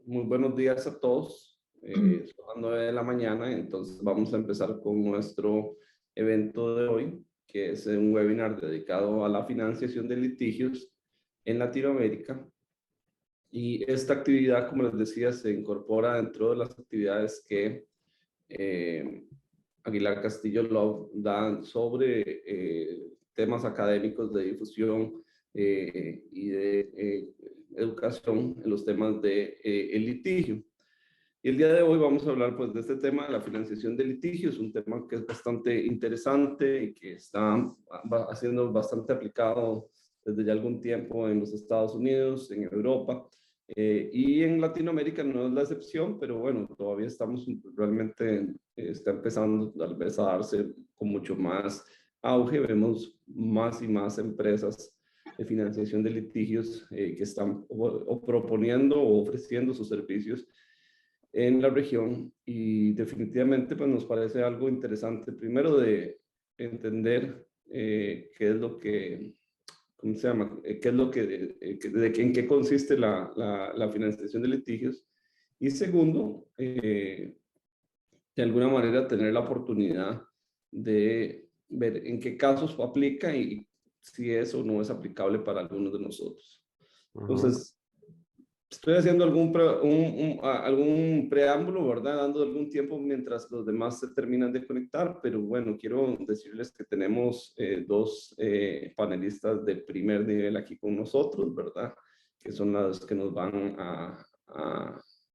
Muy buenos días a todos. Son las 9 de la mañana, entonces vamos a empezar con nuestro evento de hoy, que es un webinar dedicado a la financiación de litigios en Latinoamérica. Y esta actividad, como les decía, se incorpora dentro de las actividades que eh, Aguilar Castillo Love da sobre temas académicos de difusión y de educación en los temas de el litigio. Y el día de hoy vamos a hablar pues de este tema de la financiación de litigios, un tema que es bastante interesante y que está siendo bastante aplicado desde ya algún tiempo en los Estados Unidos, en Europa, y en Latinoamérica no es la excepción, pero bueno, todavía estamos realmente, está empezando tal vez a darse con mucho más auge. Vemos más y más empresas de financiación de litigios que están o proponiendo o ofreciendo sus servicios en la región, y definitivamente pues nos parece algo interesante, primero de entender qué es lo que, ¿cómo se llama? ¿Qué es lo en qué consiste la financiación de litigios? Y segundo, de alguna manera tener la oportunidad de ver en qué casos aplica y si es o no es aplicable para algunos de nosotros. Entonces, estoy haciendo algún preámbulo, ¿verdad? Dando algún tiempo mientras los demás se terminan de conectar, pero bueno, quiero decirles que tenemos dos panelistas de primer nivel aquí con nosotros, ¿verdad? Que son las que nos van a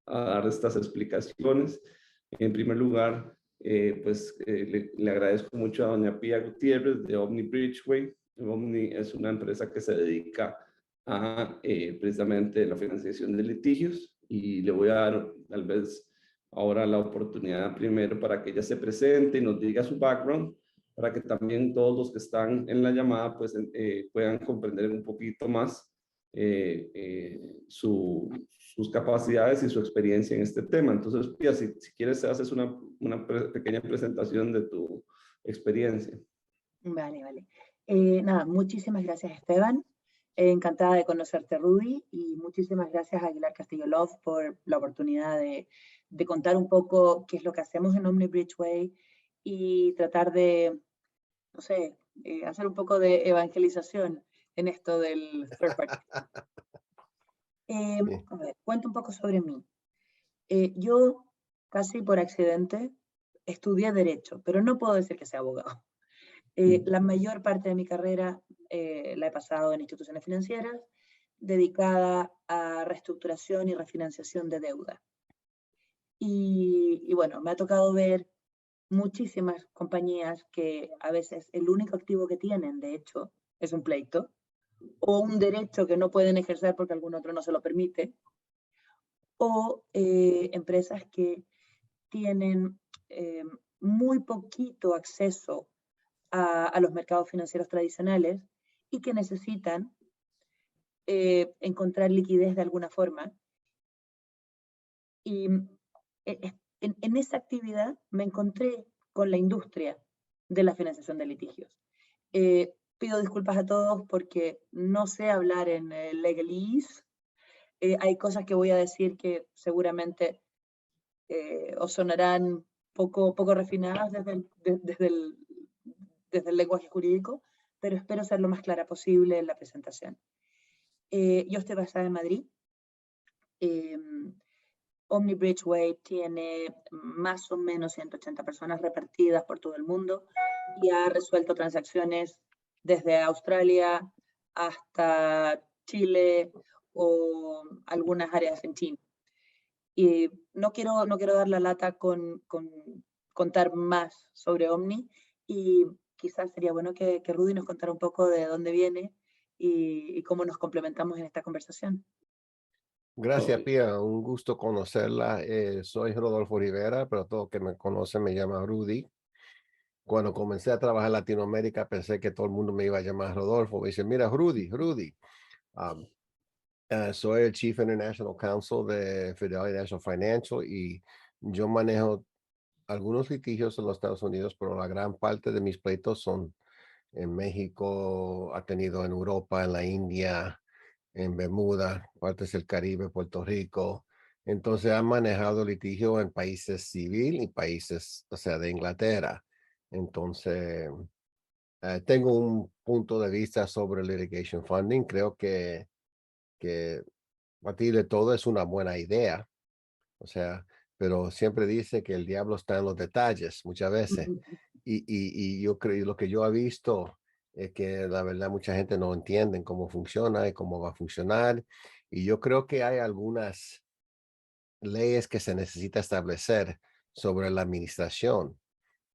dar estas explicaciones. En primer lugar, le agradezco mucho a doña Pía Gutiérrez de Omni Bridgeway. Omni es una empresa que se dedica a precisamente la financiación de litigios, y le voy a dar tal vez ahora la oportunidad primero para que ella se presente y nos diga su background, para que también todos los que están en la llamada pues puedan comprender un poquito más sus capacidades y su experiencia en este tema. Entonces, Pia, si quieres, haces una pequeña presentación de tu experiencia. Vale, vale. Nada, muchísimas gracias, Esteban. Encantada de conocerte, Rudy, y muchísimas gracias a Aguilar Castillo Love por la oportunidad de contar un poco qué es lo que hacemos en Omni Bridgeway y tratar de, no sé, hacer un poco de evangelización en esto del third party. A ver, cuento un poco sobre mí. Yo, casi por accidente, estudié Derecho, pero no puedo decir que sea abogado. La mayor parte de mi carrera la he pasado en instituciones financieras, dedicada a reestructuración y refinanciación de deuda. Y bueno, me ha tocado ver muchísimas compañías que a veces el único activo que tienen, de hecho, es un pleito o un derecho que no pueden ejercer porque algún otro no se lo permite, o empresas que tienen muy poquito acceso a los mercados financieros tradicionales y que necesitan encontrar liquidez de alguna forma. Y en esa actividad me encontré con la industria de la financiación de litigios. Pido disculpas a todos porque no sé hablar en legalese. Hay cosas que voy a decir que seguramente os sonarán poco refinadas desde el lenguaje jurídico, pero espero ser lo más clara posible en la presentación. Yo estoy basada en Madrid. Omni Bridgeway tiene más o menos 180 personas repartidas por todo el mundo y ha resuelto transacciones desde Australia hasta Chile o algunas áreas en China. Y no quiero dar la lata con contar más sobre Omni, y quizás sería bueno que Rudy nos contara un poco de dónde viene y cómo nos complementamos en esta conversación. Gracias, Pía. Un gusto conocerla. Soy Rodolfo Rivera, pero todo que me conoce me llama Rudy. Cuando comencé a trabajar en Latinoamérica, pensé que todo el mundo me iba a llamar Rodolfo. Me dice, mira, Rudy. Soy el Chief International Counsel de Fidelity National Financial y yo manejo algunos litigios en los Estados Unidos, pero la gran parte de mis pleitos son en México, ha tenido en Europa, en la India, en Bermuda, partes del Caribe, Puerto Rico, Entonces han manejado litigio en países civil y países, o sea, de Inglaterra. Entonces, tengo un punto de vista sobre litigation funding. Creo que partir de todo es una buena idea. O sea, pero siempre dice que el diablo está en los detalles muchas veces. Y yo creo, lo que yo he visto es que la verdad mucha gente no entiende cómo funciona y cómo va a funcionar. Y yo creo que hay algunas leyes que se necesita establecer sobre la administración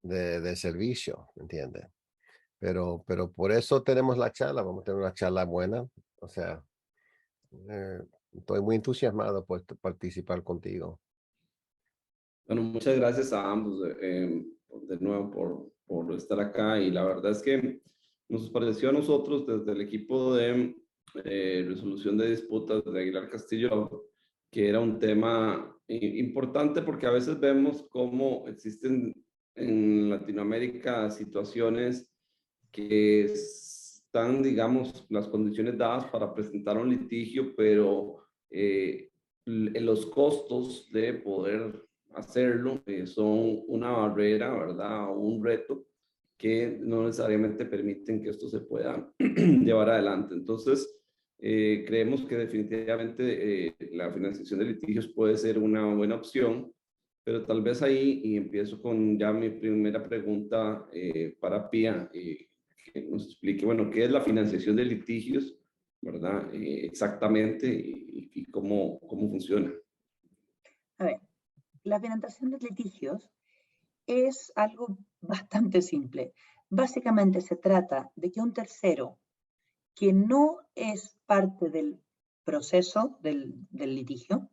de servicio, ¿entiende? Pero por eso tenemos la charla, vamos a tener una charla buena. O sea, eh, estoy muy entusiasmado por participar contigo. Bueno, muchas gracias a ambos de nuevo por estar acá y la verdad es que nos pareció a nosotros desde el equipo de resolución de disputas de Aguilar Castillo que era un tema importante porque a veces vemos cómo existen en Latinoamérica situaciones que están, digamos, las condiciones dadas para presentar un litigio, pero los costos de poder hacerlo son una barrera, ¿verdad? O un reto que no necesariamente permiten que esto se pueda llevar adelante. Entonces, creemos que definitivamente la financiación de litigios puede ser una buena opción, pero tal vez ahí, y empiezo con ya mi primera pregunta para Pía, que nos explique, bueno, qué es la financiación de litigios, ¿verdad? Exactamente y cómo funciona. A ver, la financiación de litigios es algo bastante simple. Básicamente se trata de que un tercero que no es parte del proceso del litigio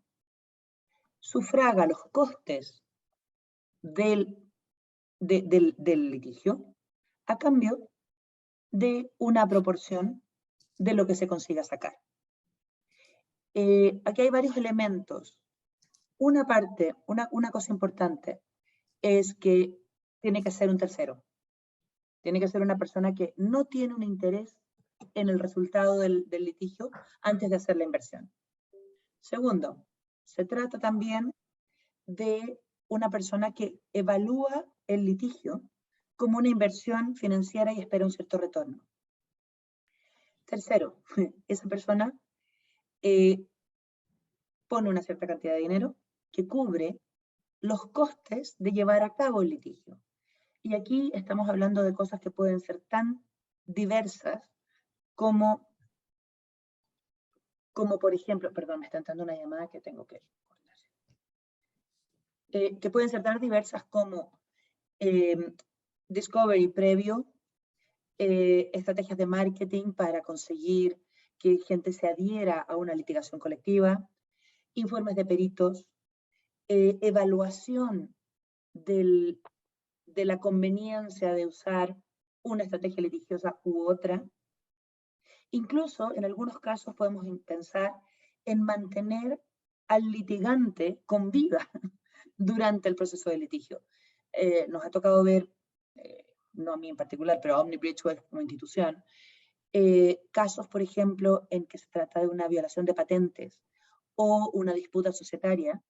sufraga los costes del litigio a cambio de una proporción de lo que se consiga sacar. Aquí hay varios elementos. Una cosa importante es que tiene que ser un tercero. Tiene que ser una persona que no tiene un interés en el resultado del litigio antes de hacer la inversión. Segundo, se trata también de una persona que evalúa el litigio como una inversión financiera y espera un cierto retorno. Tercero, esa persona pone una cierta cantidad de dinero que cubre los costes de llevar a cabo el litigio. Y aquí estamos hablando de cosas que pueden ser tan diversas como por ejemplo, perdón, me está entrando una llamada que tengo que cortar. Que pueden ser tan diversas como discovery previo, estrategias de marketing para conseguir que gente se adhiera a una litigación colectiva, informes de peritos, evaluación de la conveniencia de usar una estrategia litigiosa u otra. Incluso en algunos casos podemos pensar en mantener al litigante con vida durante el proceso de litigio. Nos ha tocado ver, no a mí en particular, pero a Omni Bridgeway como institución, casos, por ejemplo, en que se trata de una violación de patentes o una disputa societaria,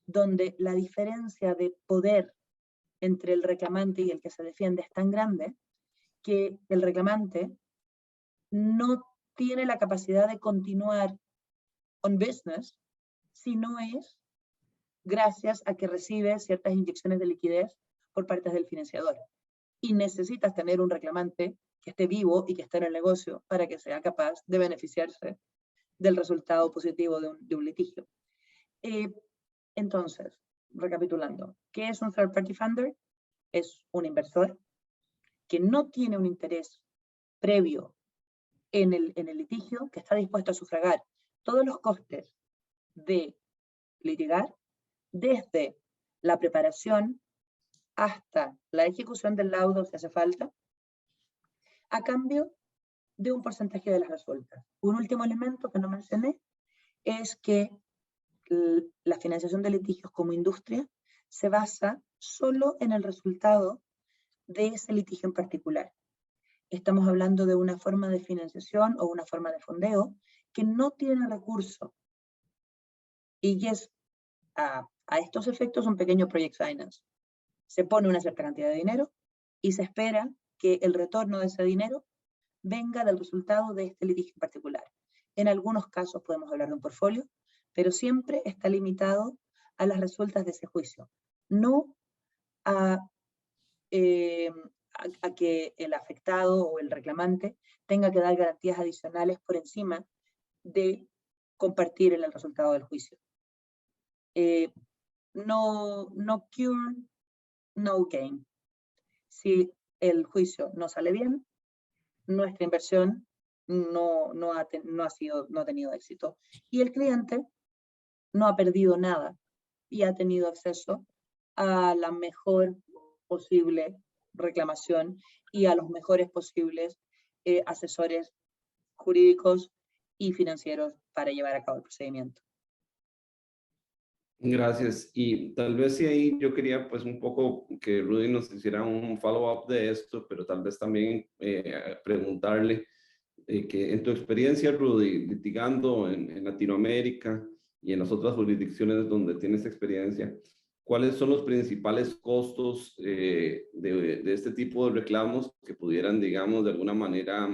donde la diferencia de poder entre el reclamante y el que se defiende es tan grande que el reclamante no tiene la capacidad de continuar on business si no es gracias a que recibe ciertas inyecciones de liquidez por parte del financiador. Y necesitas tener un reclamante que esté vivo y que esté en el negocio para que sea capaz de beneficiarse del resultado positivo de un litigio. Entonces, recapitulando, ¿qué es un third party funder? Es un inversor que no tiene un interés previo en el litigio, que está dispuesto a sufragar todos los costes de litigar, desde la preparación hasta la ejecución del laudo si hace falta, a cambio de un porcentaje de las resultas. Un último elemento que no mencioné es que la financiación de litigios como industria se basa solo en el resultado de ese litigio en particular. Estamos hablando de una forma de financiación o una forma de fondeo que no tiene recurso y es a estos efectos un pequeño project finance. Se pone una cierta cantidad de dinero y se espera que el retorno de ese dinero venga del resultado de este litigio en particular. En algunos casos podemos hablar de un portfolio, pero siempre está limitado a las resultas de ese juicio, no a que el afectado o el reclamante tenga que dar garantías adicionales por encima de compartir el resultado del juicio. No cure, no gain. Si el juicio no sale bien, nuestra inversión no ha tenido éxito. Y el cliente no ha perdido nada y ha tenido acceso a la mejor posible reclamación y a los mejores posibles asesores jurídicos y financieros para llevar a cabo el procedimiento. Gracias. Y tal vez si ahí yo quería pues un poco que Rudy nos hiciera un follow-up de esto, pero tal vez también preguntarle que en tu experiencia, Rudy, litigando en Latinoamérica y en las otras jurisdicciones donde tienes experiencia, ¿cuáles son los principales costos de este tipo de reclamos que pudieran, digamos, de alguna manera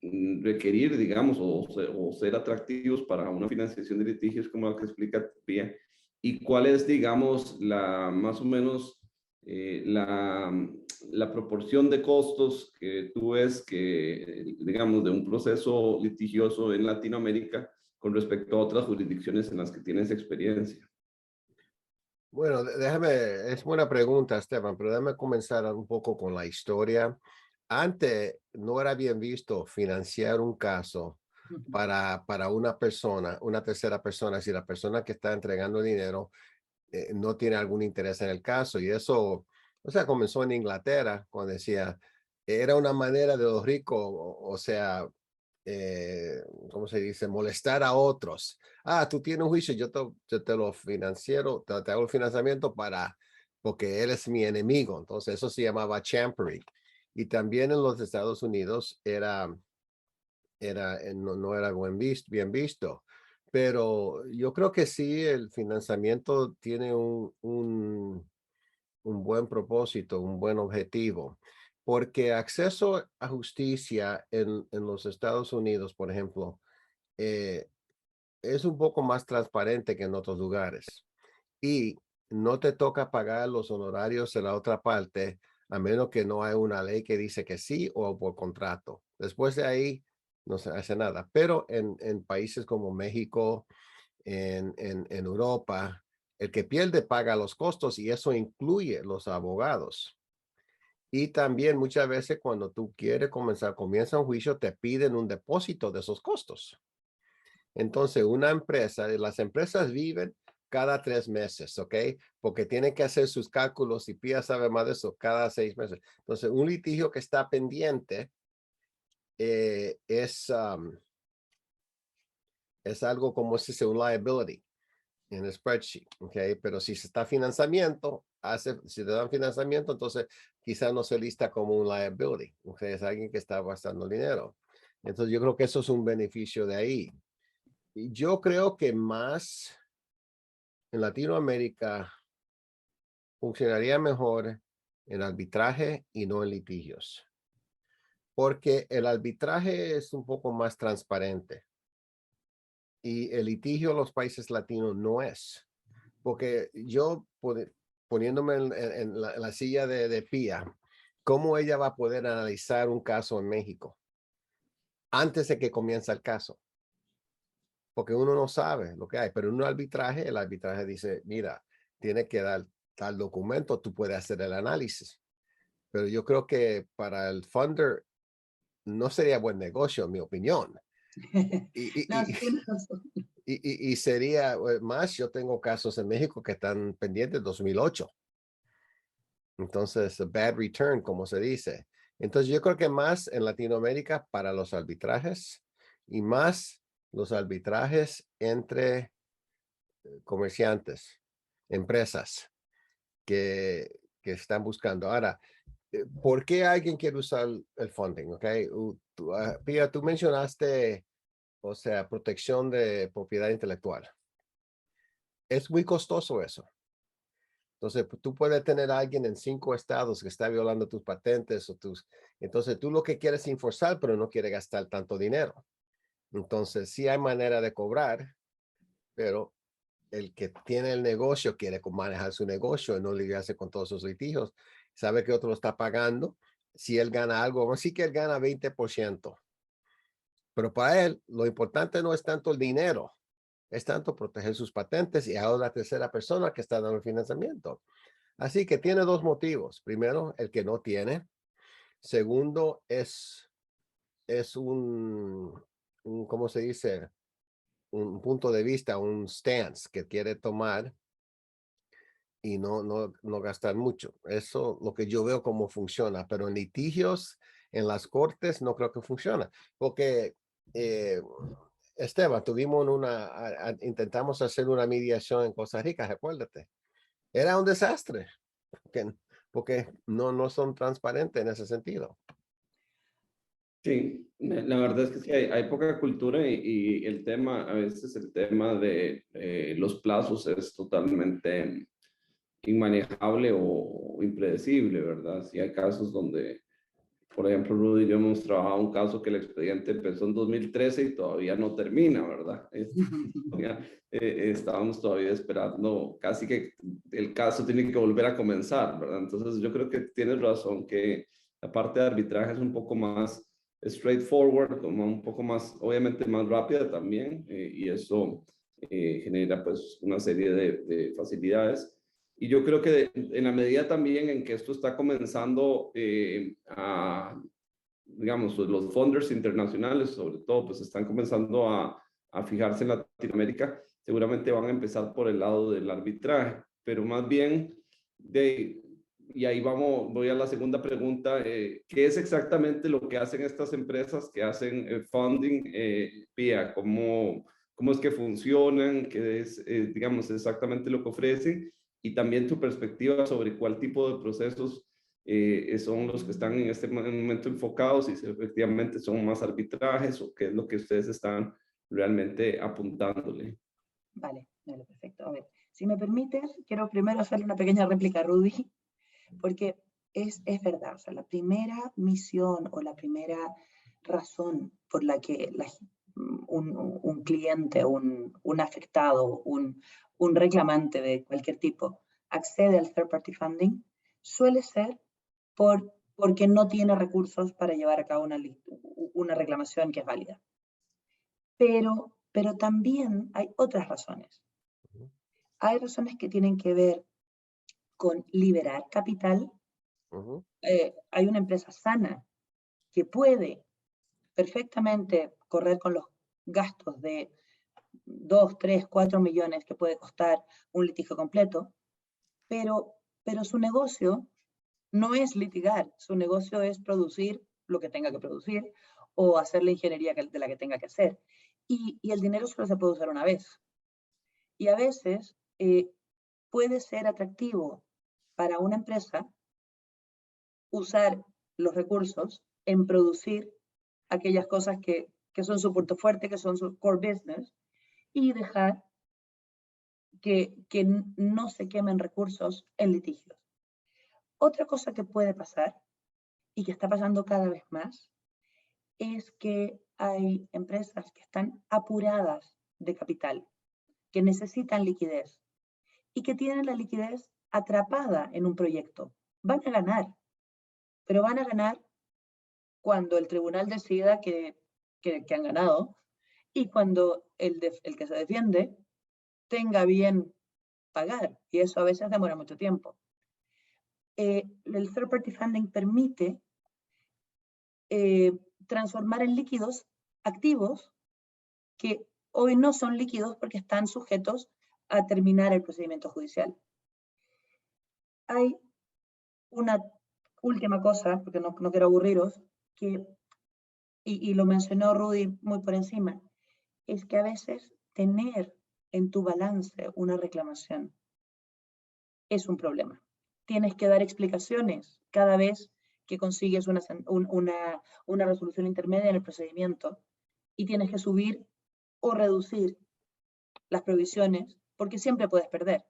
requerir, digamos, o ser atractivos para una financiación de litigios como la que explica Pía? ¿Y cuál es, digamos, más o menos la proporción de costos que tú ves que, digamos, de un proceso litigioso en Latinoamérica con respecto a otras jurisdicciones en las que tienes experiencia? Bueno, es buena pregunta, Esteban, pero déjame comenzar un poco con la historia. Antes no era bien visto financiar un caso para una persona, una tercera persona, si la persona que está entregando dinero no tiene algún interés en el caso. Y eso, o sea, comenzó en Inglaterra, cuando decía, era una manera de los ricos, o sea, ¿cómo se dice? Molestar a otros. Tú tienes un juicio, yo te lo financiero, te hago el financiamiento porque él es mi enemigo. Entonces eso se llamaba champery. Y también en los Estados Unidos no era bien visto. Pero yo creo que sí, el financiamiento tiene un buen propósito, un buen objetivo, porque acceso a justicia en los Estados Unidos, por ejemplo, es un poco más transparente que en otros lugares y no te toca pagar los honorarios de la otra parte a menos que no haya una ley que dice que sí o por contrato. Después de ahí no se hace nada, pero en países como México, en Europa, el que pierde paga los costos y eso incluye los abogados. Y también muchas veces cuando tú quieres comienza un juicio, te piden un depósito de esos costos. Entonces, las empresas viven cada 3 meses, ¿ok? Porque tienen que hacer sus cálculos y Pía sabe más de eso, cada 6 meses. Entonces, un litigio que está pendiente es algo como si sea un liability en el spreadsheet, ¿ok? Pero si se está si te dan financiamiento, entonces quizás no se lista como un liability, ¿ok? Es alguien que está gastando dinero. Entonces yo creo que eso es un beneficio de ahí. Y yo creo que más en Latinoamérica funcionaría mejor en arbitraje y no en litigios. Porque el arbitraje es un poco más transparente. Y el litigio en los países latinos no es. Porque yo poniéndome en la silla de Pía, ¿cómo ella va a poder analizar un caso en México antes de que comience el caso? Porque uno no sabe lo que hay, pero en un arbitraje, el arbitraje dice, mira, tiene que dar tal documento, tú puedes hacer el análisis. Pero yo creo que para el funder no sería buen negocio, en mi opinión. Y sería más, yo tengo casos en México que están pendientes de 2008. Entonces, a bad return, como se dice. Entonces, yo creo que más en Latinoamérica para los arbitrajes y más los arbitrajes entre comerciantes, empresas que están buscando. Ahora, ¿por qué alguien quiere usar el funding? Okay. Pía, tú mencionaste, o sea, protección de propiedad intelectual. es muy costoso eso. Entonces, tú puedes tener a alguien en 5 estados que está violando tus patentes o entonces tú lo que quieres es enforzar, pero no quieres gastar tanto dinero. Entonces, sí hay manera de cobrar, pero el que tiene el negocio quiere manejar su negocio y no lidiarse con todos esos litigios. Sabe que otro lo está pagando. Si él gana algo, vamos a decir que él gana 20%. Pero para él, lo importante no es tanto el dinero, es tanto proteger sus patentes y ahora la tercera persona que está dando el financiamiento. Así que tiene 2 motivos. Primero, el que no tiene. Segundo, es ¿cómo se dice? Un punto de vista, un stance que quiere tomar y no gastar mucho. Eso lo que yo veo cómo funciona, pero en litigios, en las cortes, no creo que funciona. Porque, Esteban, intentamos hacer una mediación en Costa Rica, recuérdate. Era un desastre, porque no son transparentes en ese sentido. Sí, la verdad es que sí, hay poca cultura y el tema, a veces el tema de los plazos es totalmente inmanejable o impredecible, ¿verdad? Sí hay casos donde, por ejemplo, Rudy y yo hemos trabajado un caso que el expediente empezó en 2013 y todavía no termina, ¿verdad? Estábamos todavía esperando, casi que el caso tiene que volver a comenzar, ¿verdad? Entonces yo creo que tienes razón que la parte de arbitraje es un poco más straightforward, como un poco más, obviamente más rápida también, y eso genera pues una serie de facilidades. Y yo creo que en la medida también en que esto está comenzando digamos, los funders internacionales, sobre todo, pues están comenzando a fijarse en Latinoamérica, seguramente van a empezar por el lado del arbitraje, pero más bien, y ahí voy a la segunda pregunta, ¿qué es exactamente lo que hacen estas empresas que hacen funding, Pia? ¿Cómo es que funcionan? ¿Qué es, digamos, exactamente lo que ofrecen? Y también tu perspectiva sobre cuál tipo de procesos son los que están en este momento enfocados y si efectivamente son más arbitrajes o qué es lo que ustedes están realmente apuntándole. Vale, perfecto. A ver, si me permites, quiero primero hacerle una pequeña réplica a Rudy, porque es verdad, o sea, la primera misión o la primera razón por la que un cliente, un afectado, un reclamante de cualquier tipo accede al third party funding suele ser porque no tiene recursos para llevar a cabo una reclamación que es válida. Pero también hay otras razones. Hay razones que tienen que ver con liberar capital. Hay una empresa sana que puede perfectamente correr con los gastos de 2, 3, 4 millones que puede costar un litigio completo, pero su negocio no es litigar, su negocio es producir lo que tenga que producir o hacer la ingeniería de la que tenga que hacer. Y el dinero solo se puede usar una vez. Y a veces puede ser atractivo para una empresa usar los recursos en producir aquellas cosas que son su punto fuerte, que son su core business, y dejar que no se quemen recursos en litigios. Otra cosa que puede pasar, y que está pasando cada vez más, es que hay empresas que están apuradas de capital, que necesitan liquidez y que tienen la liquidez atrapada en un proyecto. Van a ganar, pero van a ganar cuando el tribunal decida que han ganado y cuando el que se defiende tenga bien pagar, y eso a veces demora mucho tiempo. El third party funding permite transformar en líquidos activos que hoy no son líquidos porque están sujetos a terminar el procedimiento judicial. Hay una última cosa, porque no quiero aburriros, y lo mencionó Rudy muy por encima, es que a veces tener en tu balance una reclamación es un problema. Tienes que dar explicaciones cada vez que consigues una resolución intermedia en el procedimiento y tienes que subir o reducir las provisiones porque siempre puedes perder.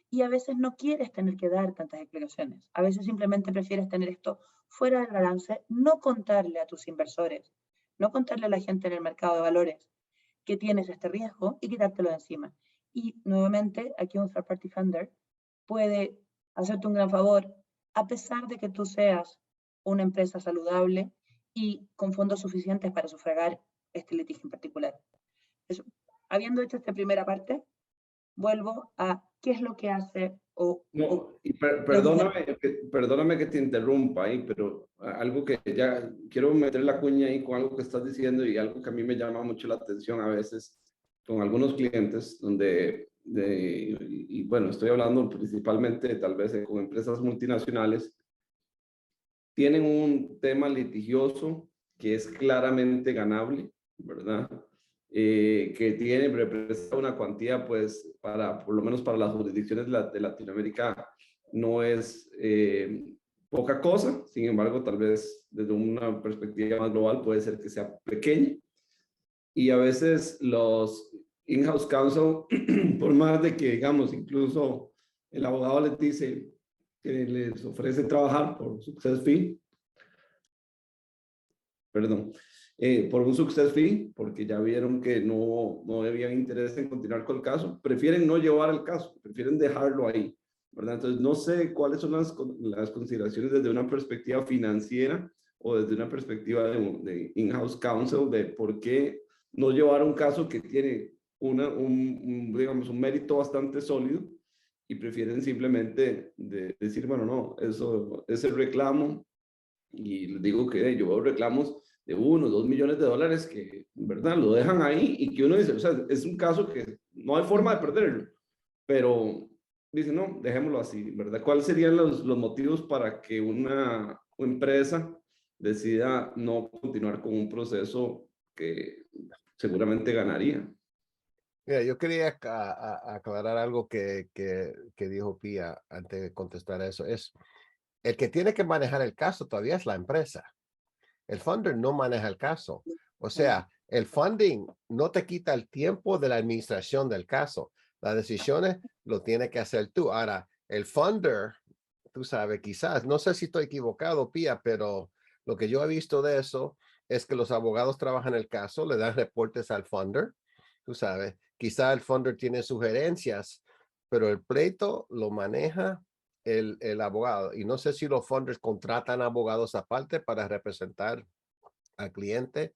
Y a veces no quieres tener que dar tantas explicaciones. A veces simplemente prefieres tener esto fuera del balance, no contarle a tus inversores, no contarle a la gente en el mercado de valores que tienes este riesgo y quitártelo de encima. Y nuevamente, aquí un third party funder puede hacerte un gran favor, a pesar de que tú seas una empresa saludable y con fondos suficientes para sufragar este litigio en particular. Eso. Habiendo hecho esta primera parte, vuelvo a qué es lo que hace No, y perdóname que te interrumpa ahí, pero algo que ya quiero meter la cuña ahí con algo que estás diciendo y algo que a mí me llama mucho la atención a veces con algunos clientes y bueno, estoy hablando principalmente tal vez con empresas multinacionales, tienen un tema litigioso que es claramente ganable, ¿verdad? Que representa una cuantía, pues, por lo menos para las jurisdicciones de Latinoamérica, no es poca cosa. Sin embargo, tal vez desde una perspectiva más global puede ser que sea pequeña. Y a veces los in-house counsel, por más de que, digamos, incluso el abogado les dice que les ofrece trabajar por success fee, perdón, por un success fee, porque ya vieron que no había interés en continuar con el caso, prefieren no llevar el caso, prefieren dejarlo ahí, ¿verdad? Entonces, no sé cuáles son las consideraciones desde una perspectiva financiera o desde una perspectiva de in-house counsel, de por qué no llevar un caso que tiene digamos, un mérito bastante sólido y prefieren simplemente decir, bueno, no, ese reclamo, y les digo que yo veo reclamos de 1 o 2 millones de dólares que, ¿verdad? Lo dejan ahí y que uno dice, o sea, es un caso que no hay forma de perderlo, pero dice, no, dejémoslo así, ¿verdad? ¿Cuáles serían los motivos para que una empresa decida no continuar con un proceso que seguramente ganaría? Mira, yo quería aclarar algo que dijo Pía antes de contestar eso. Es el que tiene que manejar el caso todavía es la empresa. El funder no maneja el caso. O sea, el funding no te quita el tiempo de la administración del caso. Las decisiones lo tiene que hacer tú. Ahora, el funder, tú sabes, quizás, no sé si estoy equivocado, Pía, pero lo que yo he visto de eso es que los abogados trabajan el caso, le dan reportes al funder, tú sabes, quizá el funder tiene sugerencias, pero el pleito lo maneja el abogado. Y no sé si los funders contratan abogados aparte para representar al cliente,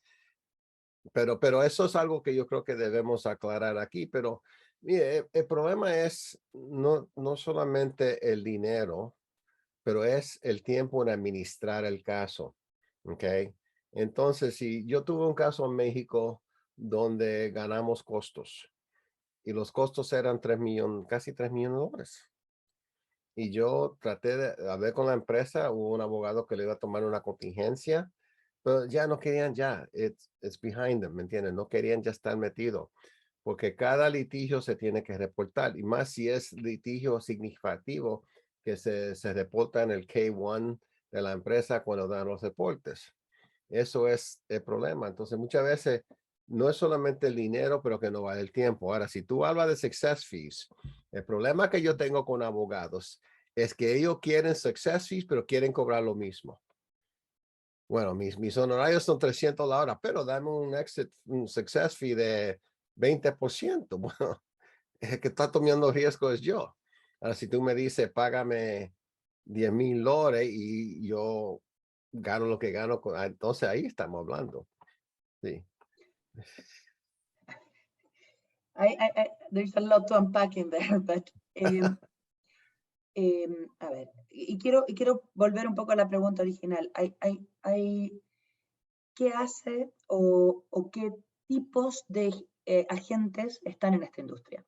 pero eso es algo que yo creo que debemos aclarar aquí. Pero mire, el problema es no solamente el dinero, pero es el tiempo en administrar el caso. ¿Ok? Entonces, si yo tuve un caso en México donde ganamos costos y los costos eran 3 millones, casi 3 millones de dólares. Y yo traté de hablar con la empresa, hubo un abogado que le iba a tomar una contingencia, pero ya no querían it's behind them, ¿me entienden? No querían ya estar metido, porque cada litigio se tiene que reportar, y más si es litigio significativo que se reporta en el K1 de la empresa cuando dan los reportes. Eso es el problema. Entonces, muchas veces no es solamente el dinero, pero que no vale el tiempo. Ahora, si tú hablas de success fees, el problema que yo tengo con abogados es que ellos quieren success fees, pero quieren cobrar lo mismo. Bueno, mis honorarios son 300 la hora, pero dame un success fee de 20%. Bueno, el que está tomando riesgo es yo. Ahora, si tú me dices, págame $10,000 y yo gano lo que gano, entonces ahí estamos hablando. Sí. There's a lot to unpack in there, but a ver, y quiero volver un poco a la pregunta original. ¿Qué hace o qué tipos de agentes están en esta industria?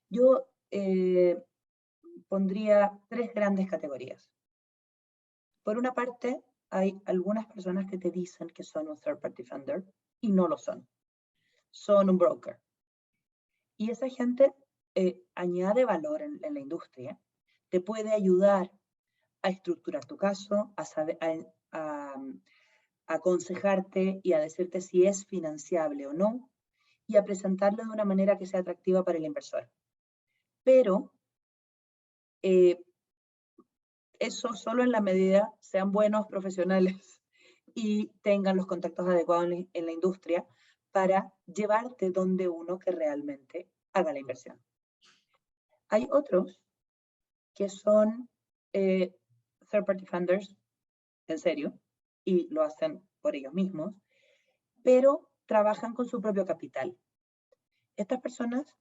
Yo pondría 3 grandes categorías. Por una parte, hay algunas personas que te dicen que son un third party funder y no lo son. Son un broker. Y esa gente añade valor en la industria, te puede ayudar a estructurar tu caso, a aconsejarte y a decirte si es financiable o no, y a presentarlo de una manera que sea atractiva para el inversor. pero eso solo en la medida sean buenos profesionales y tengan los contactos adecuados en la industria para llevarte donde uno que realmente haga la inversión. Hay otros que son third party funders, en serio, y lo hacen por ellos mismos, pero trabajan con su propio capital. Estas personas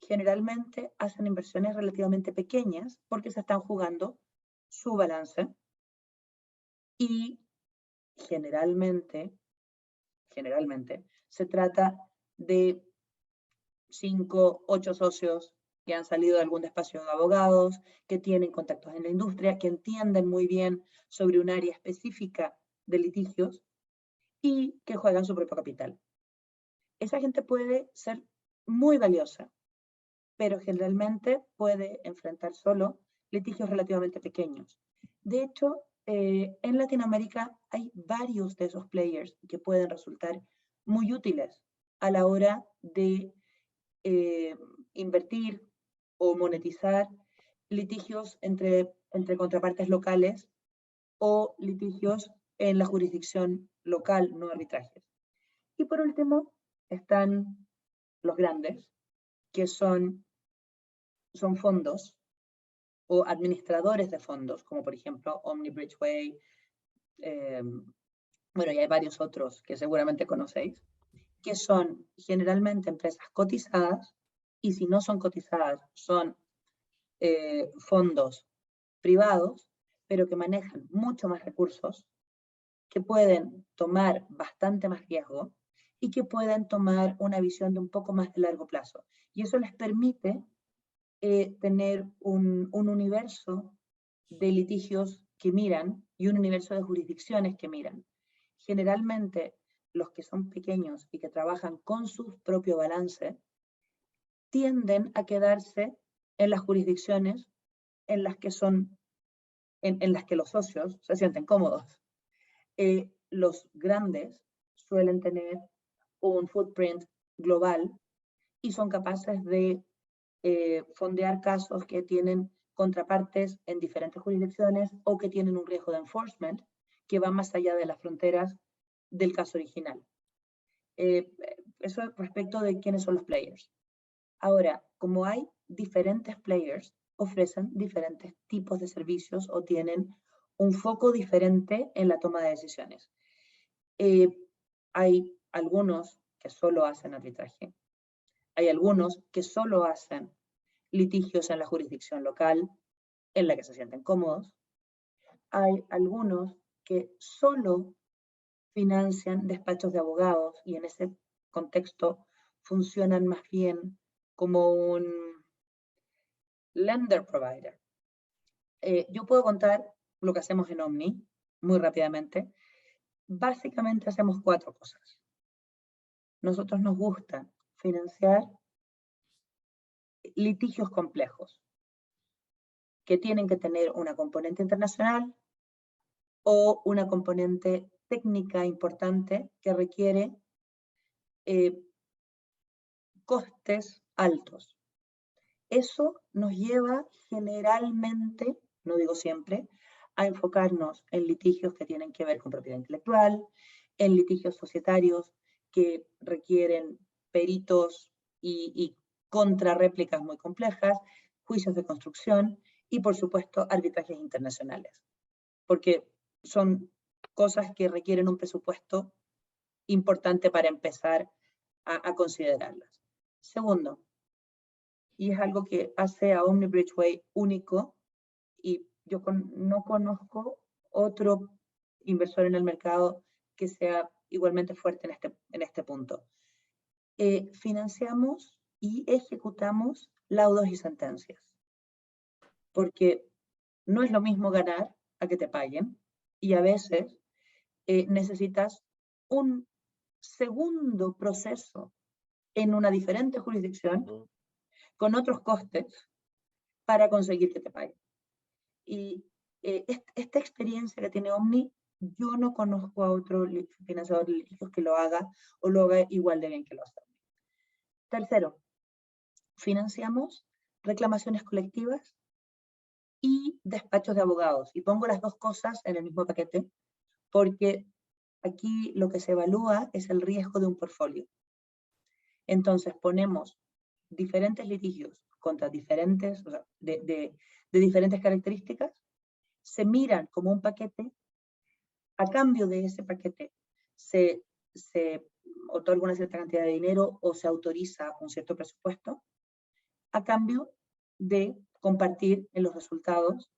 generalmente hacen inversiones relativamente pequeñas porque se están jugando su balance y generalmente se trata de 5, 8 socios que han salido de algún despacho de abogados, que tienen contactos en la industria, que entienden muy bien sobre un área específica de litigios y que juegan su propio capital. Esa gente puede ser muy valiosa, pero generalmente puede enfrentar solo litigios relativamente pequeños. De hecho, en Latinoamérica hay varios de esos players que pueden resultar muy útiles a la hora de invertir o monetizar litigios entre contrapartes locales o litigios en la jurisdicción local, no arbitrajes. Y por último, están los grandes, que son fondos o administradores de fondos, como por ejemplo Omni Bridgeway, bueno, y hay varios otros que seguramente conocéis, que son generalmente empresas cotizadas, y si no son cotizadas, son fondos privados, pero que manejan mucho más recursos, que pueden tomar bastante más riesgo y que pueden tomar una visión de un poco más de largo plazo. Y eso les permite tener un universo de litigios que miran y un universo de jurisdicciones que miran. Generalmente, los que son pequeños y que trabajan con su propio balance tienden a quedarse en las jurisdicciones en las que en las que los socios se sienten cómodos. Los grandes suelen tener un footprint global y son capaces de fondear casos que tienen contrapartes en diferentes jurisdicciones o que tienen un riesgo de enforcement que va más allá de las fronteras del caso original. Eso respecto de quiénes son los players. Ahora, como hay diferentes players, ofrecen diferentes tipos de servicios o tienen un foco diferente en la toma de decisiones. Hay algunos que solo hacen arbitraje. Hay algunos que solo hacen litigios en la jurisdicción local en la que se sienten cómodos. Hay algunos que solo financian despachos de abogados y en ese contexto funcionan más bien como un lender provider. Yo puedo contar lo que hacemos en Omni muy rápidamente. Básicamente hacemos 4 cosas. Nosotros nos gusta financiar litigios complejos que tienen que tener una componente internacional o una componente técnica importante que requiere costes altos. Eso nos lleva generalmente, no digo siempre, a enfocarnos en litigios que tienen que ver con propiedad intelectual, en litigios societarios que requieren peritos y contrarréplicas muy complejas, juicios de construcción y, por supuesto, arbitrajes internacionales, porque son cosas que requieren un presupuesto importante para empezar a considerarlas. Segundo, y es algo que hace a Omni Bridgeway único, y yo no conozco otro inversor en el mercado que sea igualmente fuerte en este punto. Financiamos y ejecutamos laudos y sentencias, porque no es lo mismo ganar a que te paguen, y a veces necesitas un segundo proceso en una diferente jurisdicción con otros costes para conseguir que te paguen. Y esta experiencia que tiene Omni, yo no conozco a otro financiador de litigios que lo haga o lo haga igual de bien que lo hace. Tercero, financiamos reclamaciones colectivas y despachos de abogados. Y pongo las dos cosas en el mismo paquete porque aquí lo que se evalúa es el riesgo de un portfolio. Entonces ponemos diferentes litigios contra diferentes, o sea, de diferentes características, se miran como un paquete. A cambio de ese paquete se otorga una cierta cantidad de dinero o se autoriza un cierto presupuesto a cambio de compartir en los resultados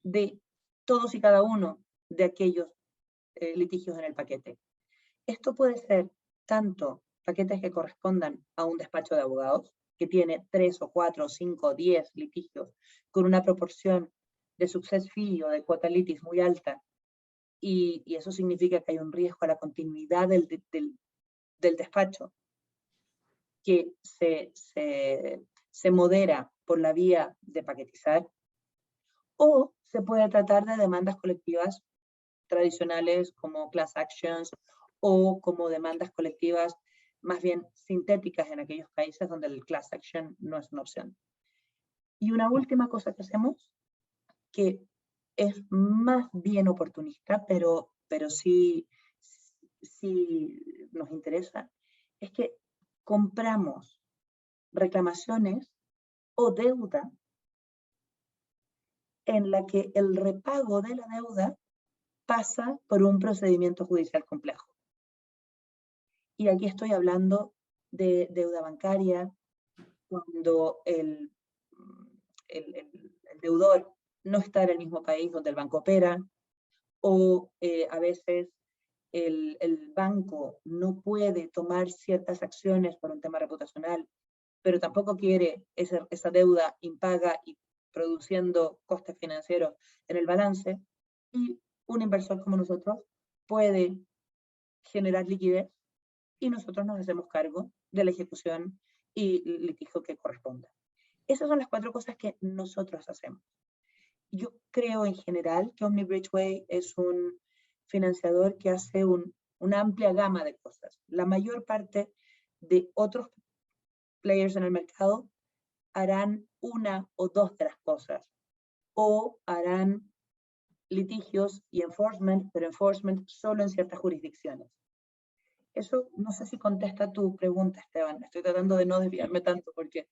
de todos y cada uno de aquellos litigios en el paquete. Esto puede ser tanto paquetes que correspondan a un despacho de abogados, que tiene 3 o 4 o 5 o 10 litigios con una proporción de success fee o de cuota litis muy alta, y eso significa que hay un riesgo a la continuidad del despacho, que se modera por la vía de paquetizar, o se puede tratar de demandas colectivas tradicionales como class actions o como demandas colectivas más bien sintéticas en aquellos países donde el class action no es una opción. Y una última cosa que hacemos, que es más bien oportunista, pero sí nos interesa, es que compramos reclamaciones o deuda en la que el repago de la deuda pasa por un procedimiento judicial complejo. Y aquí estoy hablando de deuda bancaria, cuando el deudor no está en el mismo país donde el banco opera, o a veces el banco no puede tomar ciertas acciones por un tema reputacional, pero tampoco quiere esa deuda impaga y produciendo costes financieros en el balance, y un inversor como nosotros puede generar liquidez y nosotros nos hacemos cargo de la ejecución y litigio que corresponda. Esas son las 4 cosas que nosotros hacemos. Yo creo en general que Omni Bridgeway es un financiador que hace una amplia gama de cosas. La mayor parte de otros players en el mercado harán una o dos de las cosas, o harán litigios y enforcement, pero enforcement solo en ciertas jurisdicciones. Eso no sé si contesta tu pregunta, Esteban. Estoy tratando de no desviarme tanto porque...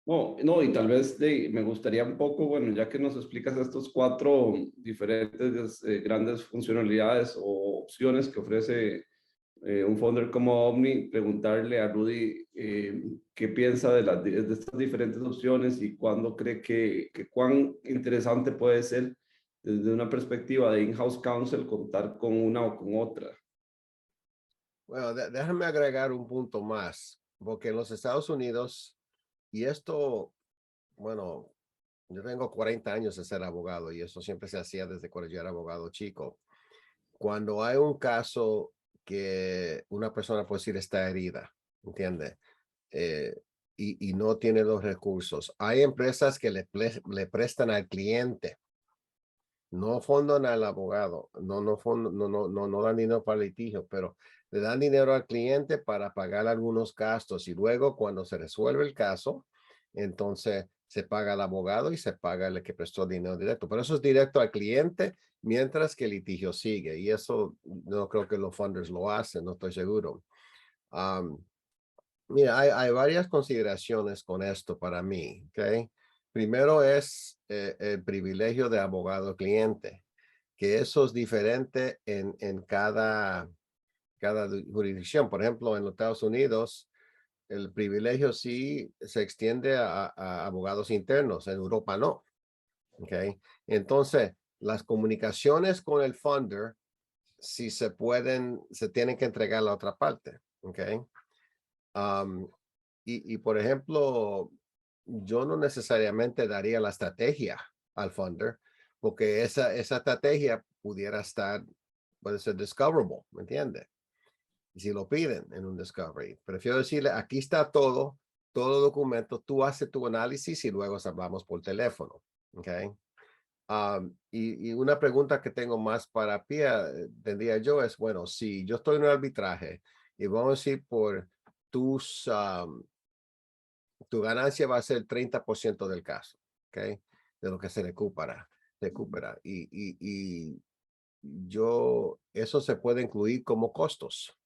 No, y tal vez me gustaría un poco, bueno, ya que nos explicas estos 4 diferentes grandes funcionalidades o opciones que ofrece un founder como Omni, preguntarle a Rudy qué piensa de estas diferentes opciones y cuándo cree que cuán interesante puede ser desde una perspectiva de in-house counsel contar con una o con otra. Bueno, déjame agregar un punto más, porque en los Estados Unidos, y esto, bueno, yo tengo 40 años de ser abogado y eso siempre se hacía desde cuando yo era abogado chico. Cuando hay un caso que una persona puede decir está herida, ¿entiende? Y no tiene los recursos. Hay empresas que le prestan al cliente, no fondan al abogado, no dan dinero para litigio, pero le dan dinero al cliente para pagar algunos gastos y luego cuando se resuelve el caso, entonces se paga al abogado y se paga el que prestó dinero directo. Pero eso es directo al cliente mientras que el litigio sigue y eso no creo que los funders lo hacen, no estoy seguro. Mira, hay varias consideraciones con esto para mí, ¿ok? Primero es el privilegio de abogado cliente, que eso es diferente en cada jurisdicción. Por ejemplo, en los Estados Unidos, el privilegio sí se extiende a abogados internos, en Europa no, ¿ok? Entonces, las comunicaciones con el funder, si se tienen que entregar a la otra parte, ¿ok? Y por ejemplo, yo no necesariamente daría la estrategia al funder, porque esa estrategia puede ser discoverable, ¿me entiendes? Si lo piden en un discovery. Prefiero decirle, aquí está todo documento, tú haces tu análisis y luego hablamos por teléfono, ¿ok? Y una pregunta que tengo más para Pia, tendría yo, es, bueno, si yo estoy en un arbitraje y vamos a ir por tus tu ganancia va a ser 30% del caso, ¿ok? De lo que se recupera. Y eso se puede incluir como costos.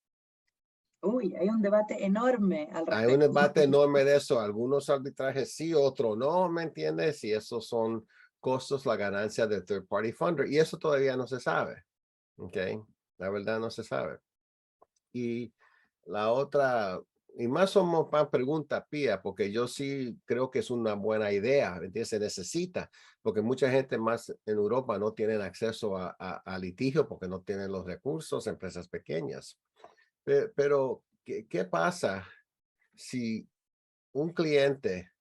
Uy, hay un debate enorme al Hay un respecto. debate enorme de eso. Algunos arbitrajes sí, otros no, ¿me entiendes? Y esos son costos, la ganancia del third party funder. Y eso todavía no se sabe, ¿ok? La verdad no se sabe. Y la otra, y más o menos pregunta, Pía, porque yo sí creo que es una buena idea, ¿entiendes? Se necesita, porque mucha gente más en Europa no tienen acceso a litigio porque no tienen los recursos, empresas pequeñas. Pero ¿qué pasa si un cliente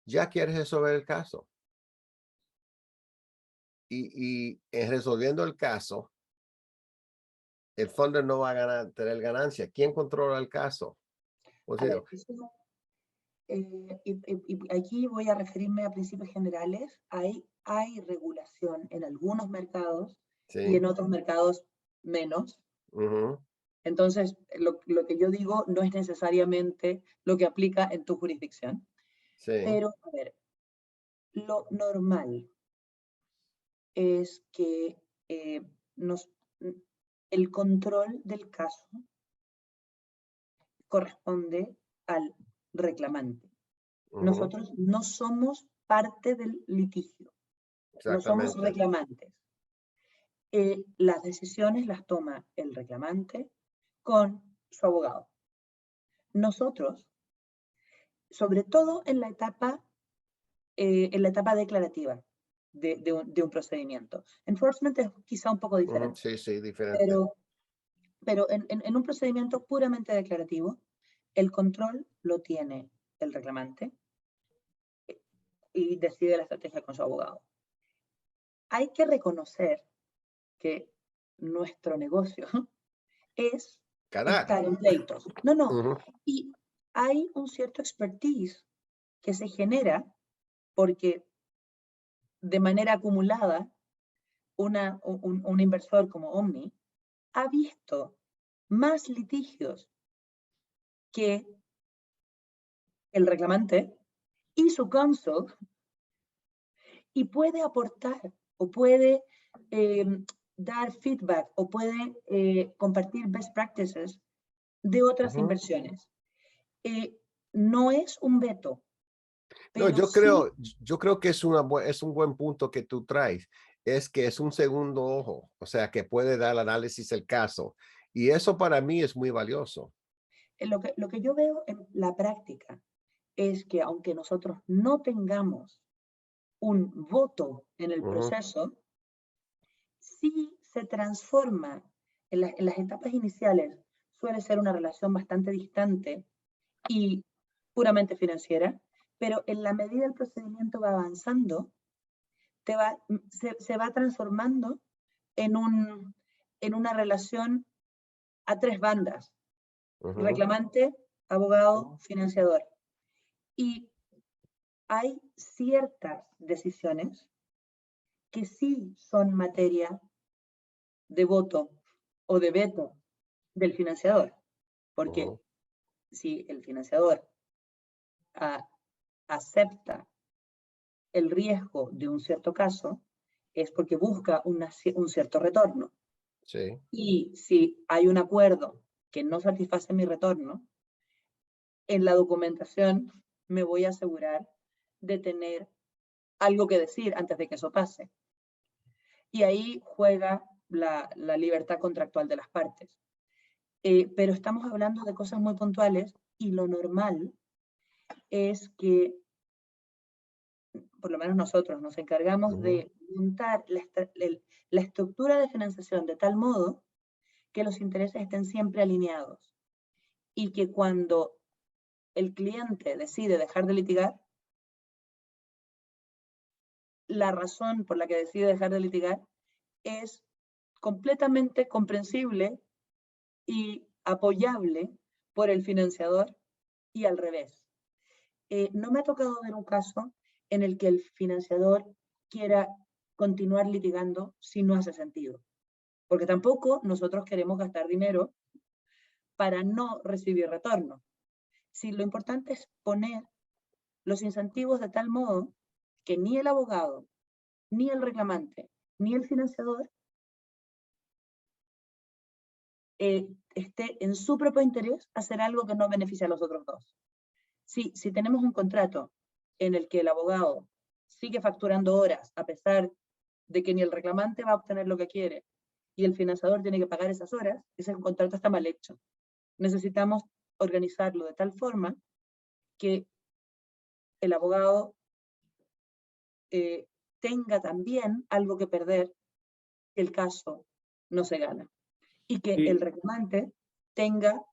ya quiere resolver el caso? Y en resolviendo el caso, el funder no va a tener ganancia. ¿Quién controla el caso? Pues A digo, ver, y aquí voy a referirme a principios generales. Hay regulación en algunos mercados y sí. en otros mercados menos. Ujú, Entonces, lo que yo digo no es necesariamente lo que aplica en tu jurisdicción. sí. Pero, a ver, lo normal es que eh, nos, el control del caso corresponde al reclamante. Ujú, Nosotros no somos parte del litigio, no somos exactamente. reclamantes. Las decisiones las toma el reclamante con su abogado. Nosotros, sobre todo en la etapa declarativa de un procedimiento. Enforcement es quizá un poco Ujú, diferente, sí, sí, diferente. pero en un procedimiento puramente declarativo, el control lo tiene el reclamante y decide la estrategia con su abogado. Hay que reconocer que nuestro negocio es Ganar. estar en pleitos. No, no. Ujú, Y hay un cierto expertise que se genera porque de manera acumulada un inversor como Omni ha visto más litigios que el reclamante y su counsel y puede aportar o puede dar feedback o puede compartir best practices de otras ujú. inversiones. No es un veto, No, pero sí, yo creo que es un buen punto que tú traes. Es que es un segundo ojo, o sea, que puede dar análisis del caso. Y eso para mí es muy valioso. lo que yo veo en la práctica es que aunque nosotros no tengamos un voto en el Ujú, proceso, sí se transforma en las etapas iniciales. Suele ser una relación bastante distante y puramente financiera, pero en la medida el procedimiento va avanzando, se va transformando en, en una relación a tres bandas, ujú, reclamante, abogado, financiador. Y hay ciertas decisiones que sí son materia de voto o de veto del financiador, porque ujú. si el financiador acepta el riesgo de un cierto caso, es porque busca un cierto retorno. Sí. Y si hay un acuerdo que no satisface mi retorno, en la documentación me voy a asegurar de tener algo que decir antes de que eso pase. Y ahí juega la libertad contractual de las partes. Pero estamos hablando de cosas muy puntuales y lo normal es que, por lo menos nosotros, nos encargamos Ujú, de montar la estructura de financiación de tal modo que los intereses estén siempre alineados y que cuando el cliente decide dejar de litigar, la razón por la que decide dejar de litigar es completamente comprensible y apoyable por el financiador y al revés. No me ha tocado ver un caso en el que el financiador quiera continuar litigando si no hace sentido, porque tampoco nosotros queremos gastar dinero para no recibir retorno. Si lo importante es poner los incentivos de tal modo que ni el abogado, ni el reclamante, ni el financiador esté en su propio interés hacer algo que no beneficia a los otros dos. Si tenemos un contrato en el que el abogado sigue facturando horas a pesar de que ni el reclamante va a obtener lo que quiere y el financiador tiene que pagar esas horas, ese contrato está mal hecho. Necesitamos organizarlo de tal forma que el abogado tenga también algo que perder, que el caso no se gana. Y que el reclamante tenga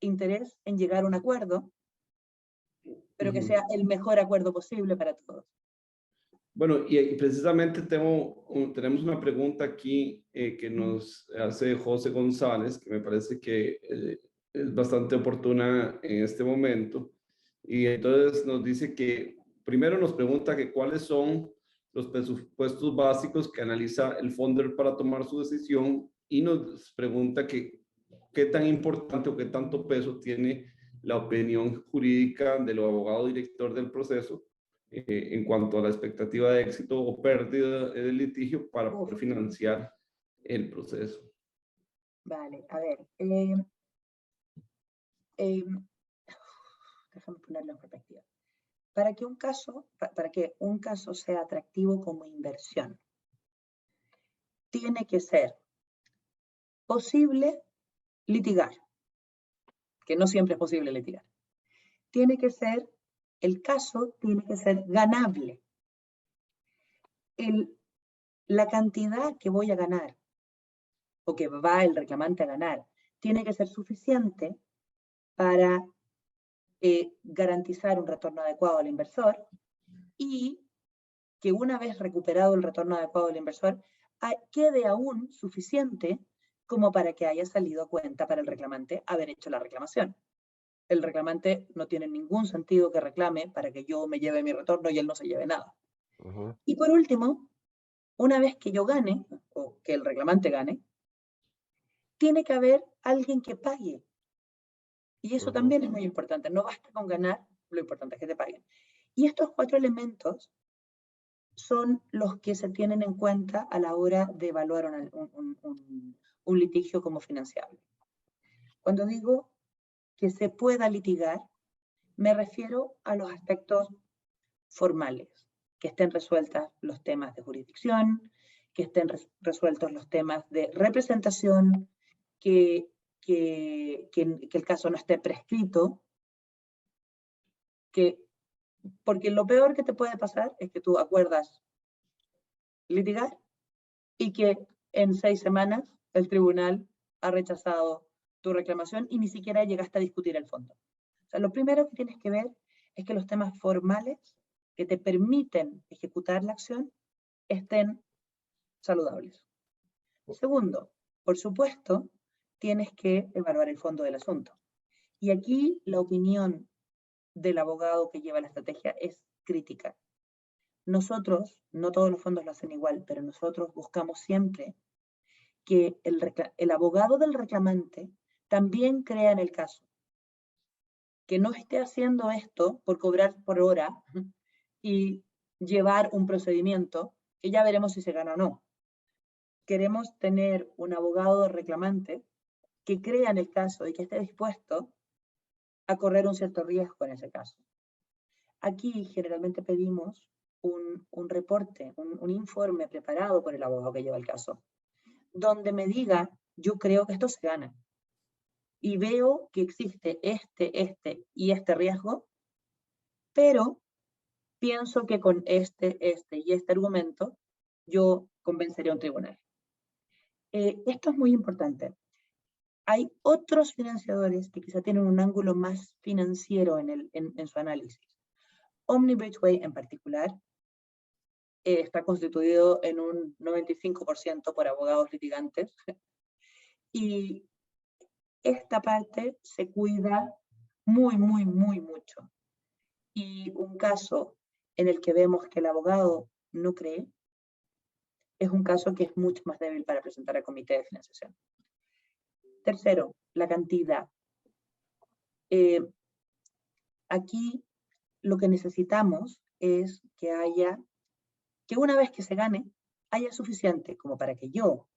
interés en llegar a un acuerdo, pero que sea el mejor acuerdo posible para todos. Bueno, y precisamente tenemos una pregunta aquí que nos hace José González, que me parece que es bastante oportuna en este momento. Y entonces nos dice que, primero nos pregunta que cuáles son los presupuestos básicos que analiza el funder para tomar su decisión, y nos pregunta que qué tan importante o qué tanto peso tiene la opinión jurídica del abogado director del proceso en cuanto a la expectativa de éxito o pérdida del litigio para poder financiar el proceso. Vale, a ver. Déjame ponerlo en perspectiva. Para que un caso sea atractivo como inversión, tiene que ser posible litigar, que no siempre es posible litigar. El caso tiene que ser ganable. La cantidad que voy a ganar, o que va el reclamante a ganar, tiene que ser suficiente para garantizar un retorno adecuado al inversor, y que una vez recuperado el retorno adecuado al inversor, quede aún suficiente como para que haya salido a cuenta para el reclamante haber hecho la reclamación. El reclamante no tiene ningún sentido que reclame para que yo me lleve mi retorno y él no se lleve nada. Y por último, una vez que yo gane, o que el reclamante gane, tiene que haber alguien que pague. Y eso también es muy importante. No basta con ganar, lo importante es que te paguen. Y estos 4 elementos son los que se tienen en cuenta a la hora de evaluar un litigio como financiable. Cuando digo que se pueda litigar, me refiero a los aspectos formales, que estén resueltos los temas de jurisdicción, que estén resueltos los temas de representación, que el caso no esté prescrito, porque lo peor que te puede pasar es que tú acuerdas litigar y que en 6 semanas el tribunal ha rechazado tu reclamación y ni siquiera llegaste a discutir el fondo. O sea, lo primero que tienes que ver es que los temas formales que te permiten ejecutar la acción estén saludables. Segundo, por supuesto, tienes que evaluar el fondo del asunto. Y aquí la opinión del abogado que lleva la estrategia es crítica. Nosotros, no todos los fondos lo hacen igual, pero nosotros buscamos siempre que el abogado del reclamante también crea en el caso. Que no esté haciendo esto por cobrar por hora y llevar un procedimiento que ya veremos si se gana o no. Queremos tener un abogado reclamante que crea en el caso y que esté dispuesto a correr un cierto riesgo en ese caso. Aquí generalmente pedimos un reporte, un informe preparado por el abogado que lleva el caso, donde me diga, yo creo que esto se gana, y veo que existe este y este riesgo, pero pienso que con este y este argumento yo convenceré a un tribunal. Esto es muy importante. Hay otros financiadores que quizá tienen un ángulo más financiero en su análisis. Omni Bridgeway en particular está constituido en un 95% por abogados litigantes, y esta parte se cuida mucho. Y un caso en el que vemos que el abogado no cree, es un caso que es mucho más débil para presentar al comité de financiación. Tercero, la cantidad. Aquí lo que necesitamos es que una vez que se gane, haya suficiente como para que yo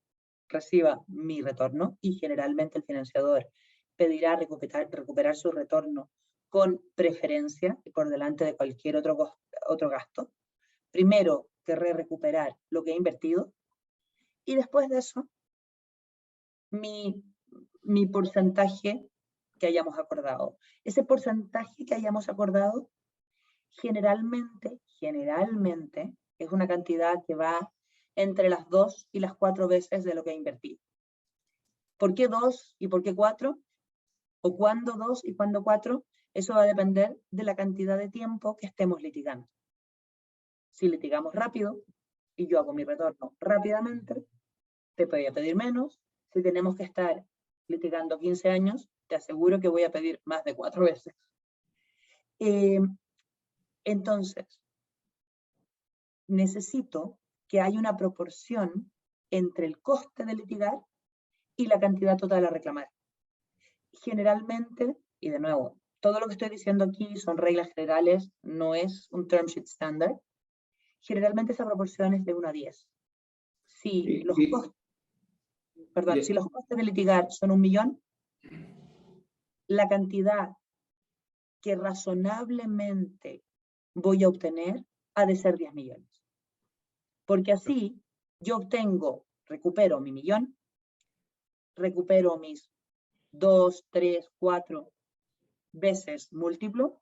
reciba mi retorno, y generalmente el financiador pedirá recuperar su retorno con preferencia y por delante de cualquier otro gasto. Primero querré recuperar lo que he invertido y después de eso mi porcentaje que hayamos acordado. Ese porcentaje que hayamos acordado generalmente es una cantidad que va entre las 2 y las 4 veces de lo que he invertido. ¿Por qué 2 y por qué 4? ¿O cuándo 2 y cuándo 4? Eso va a depender de la cantidad de tiempo que estemos litigando. Si litigamos rápido y yo hago mi retorno rápidamente, te voy a pedir menos. Si tenemos que estar litigando 15 años, te aseguro que voy a pedir más de 4 veces. Entonces, necesito que haya una proporción entre el coste de litigar y la cantidad total a reclamar. Generalmente, y de nuevo, todo lo que estoy diciendo aquí son reglas generales, no es un term sheet estándar. Generalmente esa proporción es de 1 a 10. Si los costes de litigar son 1 millón, la cantidad que razonablemente voy a obtener ha de ser 10 millones. Porque así yo recupero mi millón, recupero mis 2, 3, 4 veces múltiplo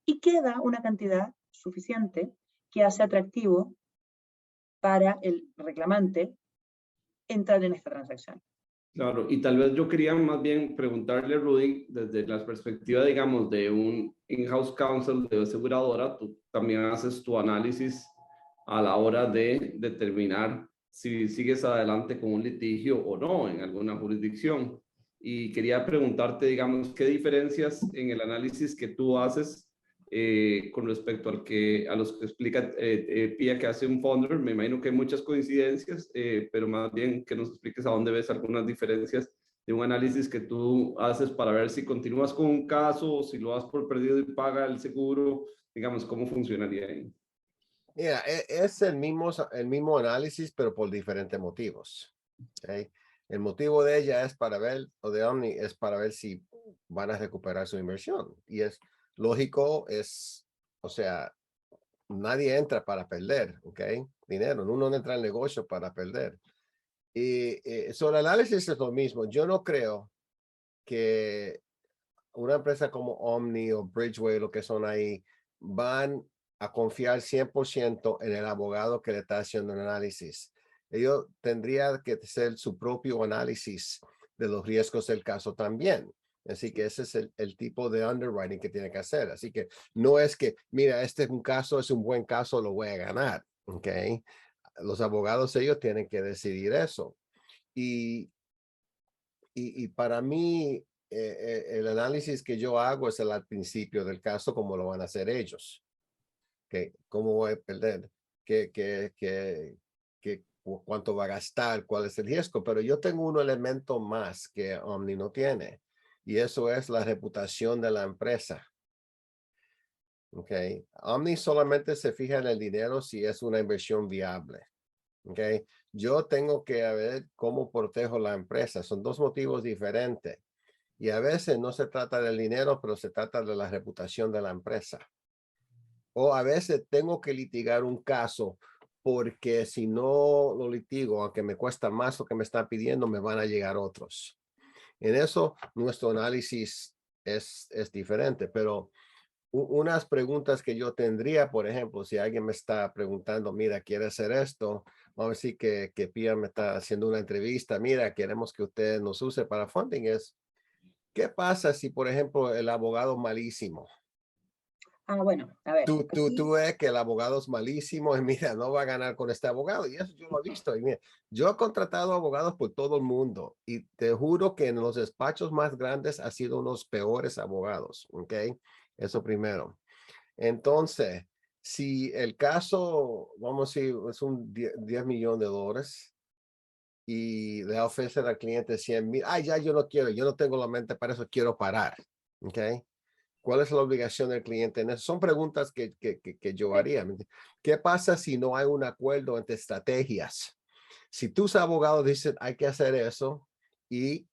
y queda una cantidad suficiente que hace atractivo para el reclamante entrar en esta transacción. Claro, y tal vez yo quería más bien preguntarle, Rudy, desde la perspectiva, digamos, de un in-house counsel de aseguradora, tú también haces tu análisis a la hora de determinar si sigues adelante con un litigio o no en alguna jurisdicción. Y quería preguntarte, digamos, qué diferencias en el análisis que tú haces con respecto a los que explica Pia que hace un funder. Me imagino que hay muchas coincidencias, pero más bien que nos expliques a dónde ves algunas diferencias de un análisis que tú haces para ver si continúas con un caso o si lo das por perdido y paga el seguro, digamos, cómo funcionaría ahí. Mira, es el mismo análisis, pero por diferentes motivos. ¿Okay? El motivo de ella es para ver, o de Omni, es para ver si van a recuperar su inversión. Y es lógico, o sea, nadie entra para perder, ¿ok? Dinero, uno no entra al negocio para perder. Y sobre el análisis es lo mismo. Yo no creo que una empresa como Omni o Bridgeway, lo que son ahí, van a confiar 100% en el abogado que le está haciendo el análisis. Ellos tendrían que hacer su propio análisis de los riesgos del caso también. Así que ese es el tipo de underwriting que tiene que hacer. Así que no es que, mira, este es un caso, es un buen caso, lo voy a ganar. ¿Ok? Los abogados, ellos tienen que decidir eso. Y para mí, el análisis que yo hago es al principio del caso, como lo van a hacer ellos. ¿Cómo voy a perder? ¿Cuánto va a gastar? ¿Cuál es el riesgo? Pero yo tengo un elemento más que Omni no tiene, y eso es la reputación de la empresa. Omni solamente se fija en el dinero si es una inversión viable. Yo tengo que ver cómo protejo la empresa. Son dos motivos diferentes. Y a veces no se trata del dinero, pero se trata de la reputación de la empresa. O a veces tengo que litigar un caso porque si no lo litigo, aunque me cuesta más lo que me están pidiendo, me van a llegar otros. En eso nuestro análisis es diferente, pero unas preguntas que yo tendría, por ejemplo, si alguien me está preguntando, mira, quiere hacer esto, vamos a decir que Pia me está haciendo una entrevista, mira, queremos que usted nos use para funding, ¿qué pasa si, por ejemplo, el abogado malísimo? Bueno, a ver. Tú ves que el abogado es malísimo y mira, no va a ganar con este abogado. Y eso yo lo he visto. Y mira, yo he contratado abogados por todo el mundo y te juro que en los despachos más grandes ha sido unos peores abogados. ¿Ok? Eso primero. Entonces, si el caso, vamos a decir, es un 10 millones de dólares y le ofrecen al cliente 100,000, ya yo no quiero, yo no tengo la mente para eso, quiero parar. ¿Ok? ¿Cuál es la obligación del cliente? Son preguntas que yo haría. ¿Qué pasa si no hay un acuerdo entre estrategias? Si tus abogados dicen hay que hacer eso y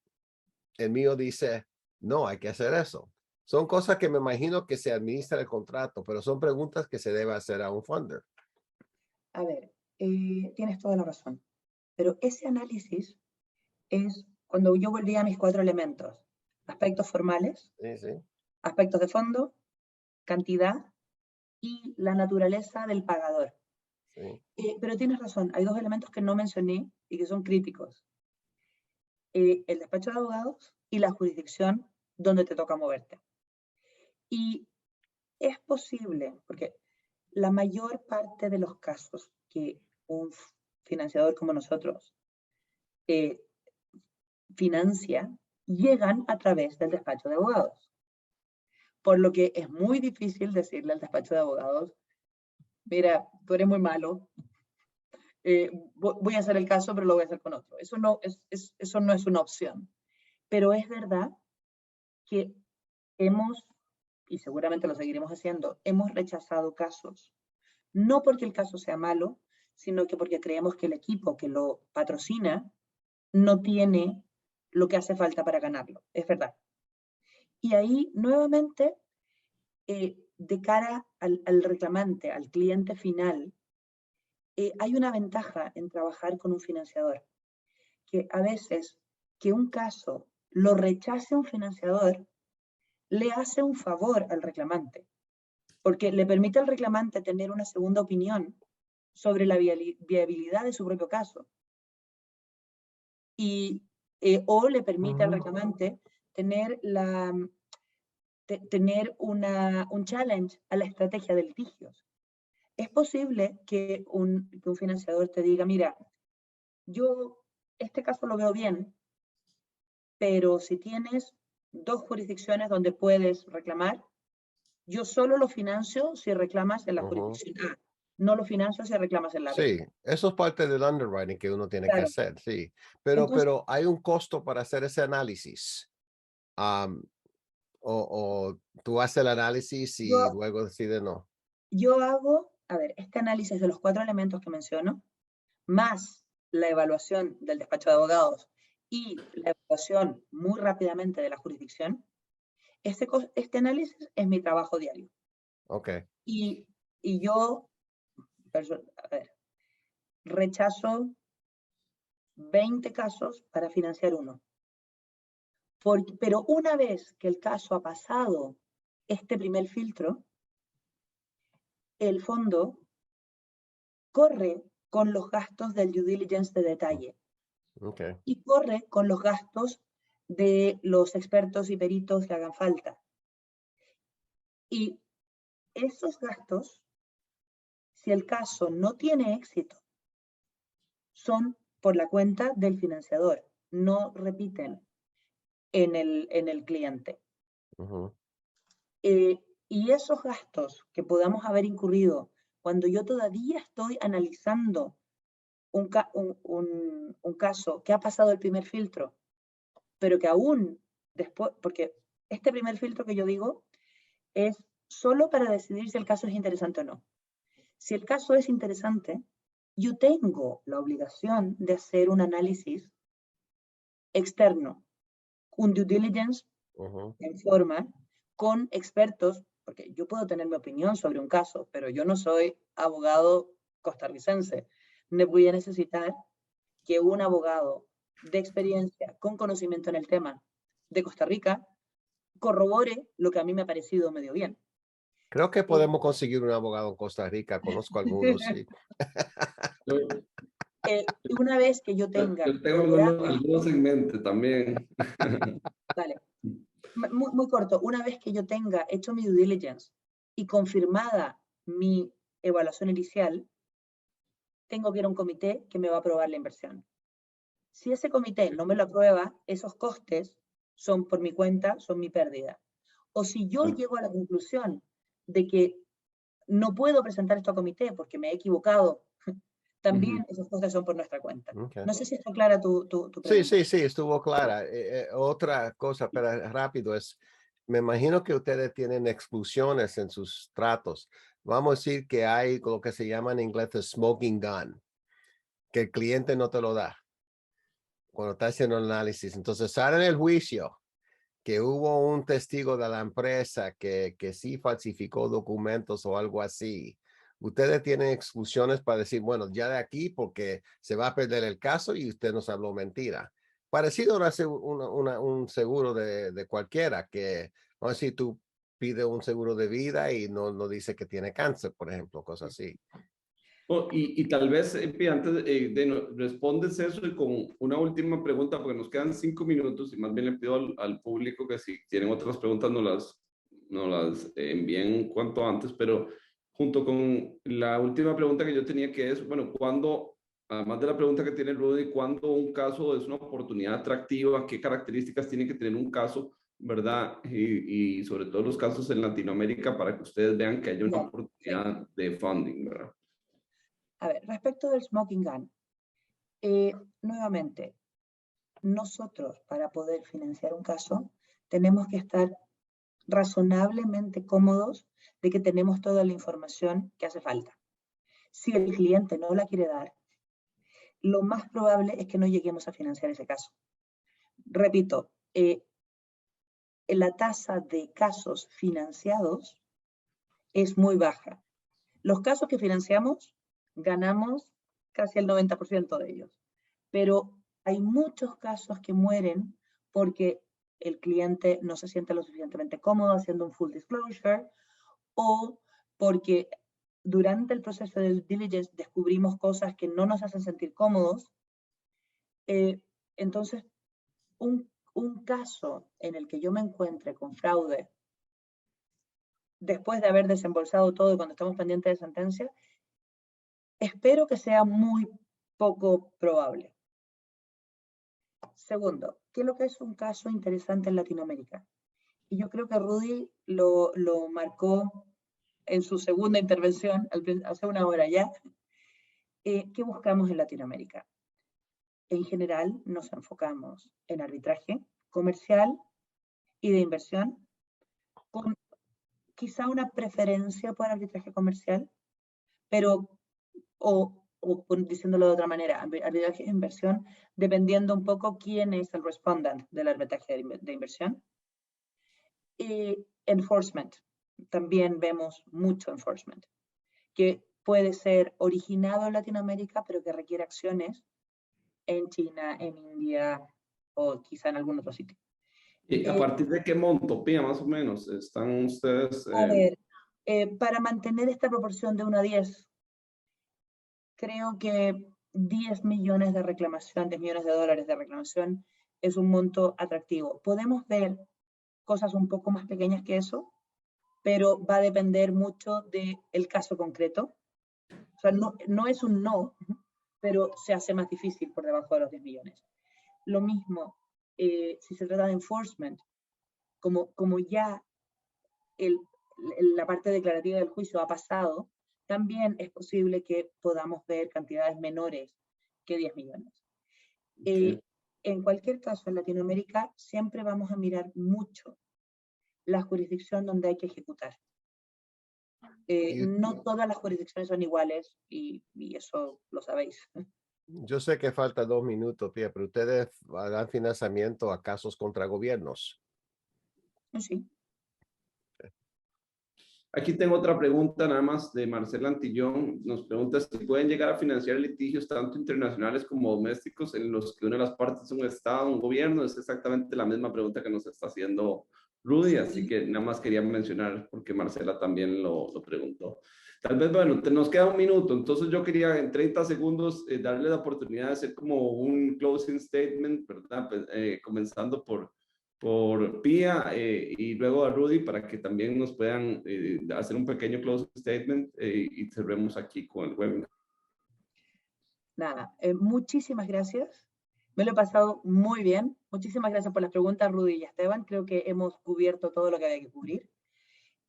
el mío dice no, hay que hacer eso. Son cosas que me imagino que se administra el contrato, pero son preguntas que se debe hacer a un funder. A ver, tienes toda la razón. Pero ese análisis es cuando yo volví a mis 4 elementos. Aspectos formales, Sí, sí. aspectos de fondo, cantidad y la naturaleza del pagador. Sí. Pero tienes razón, hay 2 elementos que no mencioné y que son críticos. El despacho de abogados y la jurisdicción donde te toca moverte. Y es posible, porque la mayor parte de los casos que un financiador como nosotros financia llegan a través del despacho de abogados. Por lo que es muy difícil decirle al despacho de abogados, mira, tú eres muy malo, voy a hacer el caso, pero lo voy a hacer con otro. Eso no es una opción. Pero es verdad que hemos, y seguramente lo seguiremos haciendo, hemos rechazado casos. No porque el caso sea malo, sino que porque creemos que el equipo que lo patrocina no tiene lo que hace falta para ganarlo. Es verdad. Y ahí, nuevamente, de cara al reclamante, al cliente final, hay una ventaja en trabajar con un financiador, que a veces que un caso lo rechace un financiador le hace un favor al reclamante, porque le permite al reclamante tener una segunda opinión sobre la viabilidad de su propio caso. Y, o le permite al reclamante tener, un challenge a la estrategia de litigios. Es posible que un financiador te diga, mira, yo este caso lo veo bien, pero si tienes 2 jurisdicciones donde puedes reclamar, yo solo lo financio si reclamas en la jurisdicción A, no lo financio si reclamas en la B. Sí, eso es parte del underwriting que uno tiene que Claro. hacer, sí. Entonces, Pero hay un costo para hacer ese análisis. O tú haces el análisis y yo, luego decides no. yo hago, a ver, este análisis de los 4 elementos que menciono, más la evaluación del despacho de abogados y la evaluación muy rápidamente de la jurisdicción, este análisis es mi trabajo diario. Ok. Y yo, a ver, rechazo 20 casos para financiar uno. Pero una vez que el caso ha pasado este primer filtro, el fondo corre con los gastos del due diligence de detalle. Okay. Y corre con los gastos de los expertos y peritos que hagan falta. Y esos gastos, si el caso no tiene éxito, son por la cuenta del financiador, no repiten en el cliente. Y esos gastos que podamos haber incurrido cuando yo todavía estoy analizando un caso que ha pasado el primer filtro, pero que aún después, porque este primer filtro que yo digo es solo para decidir si el caso es interesante o no. Si el caso es interesante, yo tengo la obligación de hacer un análisis externo, un due diligence en forma con expertos, porque yo puedo tener mi opinión sobre un caso, pero yo no soy abogado costarricense. Me voy a necesitar que un abogado de experiencia, con conocimiento en el tema de Costa Rica, corrobore lo que a mí me ha parecido medio bien. Creo que podemos conseguir un abogado en Costa Rica. Conozco algunos, sí. Una vez que yo tenga... Yo tengo algunos en mente también. Vale. Muy, muy corto. Una vez que yo tenga hecho mi due diligence y confirmada mi evaluación inicial, tengo que ir a un comité que me va a aprobar la inversión. Si ese comité no me lo aprueba, esos costes son por mi cuenta, son mi pérdida. O si yo llego a la conclusión de que no puedo presentar esto a comité porque me he equivocado, también esos costes son por nuestra cuenta. Okay. No sé si está clara tu pregunta. Sí, estuvo clara. Otra cosa, pero rápido, es me imagino que ustedes tienen exclusiones en sus tratos. Vamos a decir que hay lo que se llama en inglés el smoking gun, que el cliente no te lo da cuando está haciendo el análisis. Entonces sale en el juicio que hubo un testigo de la empresa que sí falsificó documentos o algo así. Ustedes tienen exclusiones para decir, bueno, ya de aquí porque se va a perder el caso y usted nos habló mentira. Parecido a un seguro de cualquiera, que vamos a decir, tú pides un seguro de vida y no dice que tiene cáncer, por ejemplo, cosas así. Oh, y tal vez, Pi, antes respondes eso y con una última pregunta, porque nos quedan 5 minutos y más bien le pido al público que si tienen otras preguntas nos las envíen cuanto antes, pero junto con la última pregunta que yo tenía, que es, bueno, ¿cuándo, además de la pregunta que tiene Rudy, cuándo un caso es una oportunidad atractiva? ¿Qué características tiene que tener un caso, verdad? Y sobre todo los casos en Latinoamérica para que ustedes vean que haya una Bien, oportunidad de funding, ¿verdad? A ver, respecto del smoking gun, nuevamente, nosotros para poder financiar un caso tenemos que estar razonablemente cómodos de que tenemos toda la información que hace falta. Si el cliente no la quiere dar, lo más probable es que no lleguemos a financiar ese caso. Repito, la tasa de casos financiados es muy baja. Los casos que financiamos, ganamos casi el 90% de ellos. Pero hay muchos casos que mueren porque el cliente no se siente lo suficientemente cómodo haciendo un full disclosure o porque durante el proceso del diligence descubrimos cosas que no nos hacen sentir cómodos. Entonces, un caso en el que yo me encuentre con fraude después de haber desembolsado todo cuando estamos pendientes de sentencia, espero que sea muy poco probable. Segundo, ¿qué es lo que es un caso interesante en Latinoamérica? Y yo creo que Rudy lo marcó en su segunda intervención, hace una hora ya. ¿Qué buscamos en Latinoamérica? En general nos enfocamos en arbitraje comercial y de inversión, con quizá una preferencia por arbitraje comercial, pero, diciéndolo de otra manera, arbitraje de inversión, dependiendo un poco quién es el respondent del arbitraje de inversión. Y enforcement, también vemos mucho enforcement, que puede ser originado en Latinoamérica, pero que requiere acciones en China, en India o quizá en algún otro sitio. ¿Y a partir de qué monto, Pía, más o menos, están ustedes? A ver, para mantener esta proporción de 1 a 10, creo que 10 millones de reclamación, 10 millones de dólares de reclamación es un monto atractivo. Podemos ver cosas un poco más pequeñas que eso, pero va a depender mucho del caso concreto. O sea, no es un no, pero se hace más difícil por debajo de los 10 millones. Lo mismo, si se trata de enforcement, como ya la parte declarativa del juicio ha pasado, también es posible que podamos ver cantidades menores que 10 millones. Okay. En cualquier caso, en Latinoamérica siempre vamos a mirar mucho la jurisdicción donde hay que ejecutar. No todas las jurisdicciones son iguales y eso lo sabéis. Yo sé que falta 2 minutos, Pía, pero ustedes dan financiamiento a casos contra gobiernos. Sí. Aquí tengo otra pregunta nada más de Marcela Antillón. Nos pregunta si pueden llegar a financiar litigios tanto internacionales como domésticos en los que una de las partes es un Estado, un gobierno. Es exactamente la misma pregunta que nos está haciendo Rudy, así que nada más quería mencionar porque Marcela también lo preguntó. Tal vez, bueno, nos queda 1 minuto, entonces yo quería en 30 segundos darle la oportunidad de hacer como un closing statement, ¿verdad? Pues, comenzando por Pía y luego a Rudy para que también nos puedan hacer un pequeño closing statement y cerremos aquí con el webinar. Nada, muchísimas gracias. Me lo he pasado muy bien. Muchísimas gracias por las preguntas, Rudy y Esteban. Creo que hemos cubierto todo lo que había que cubrir.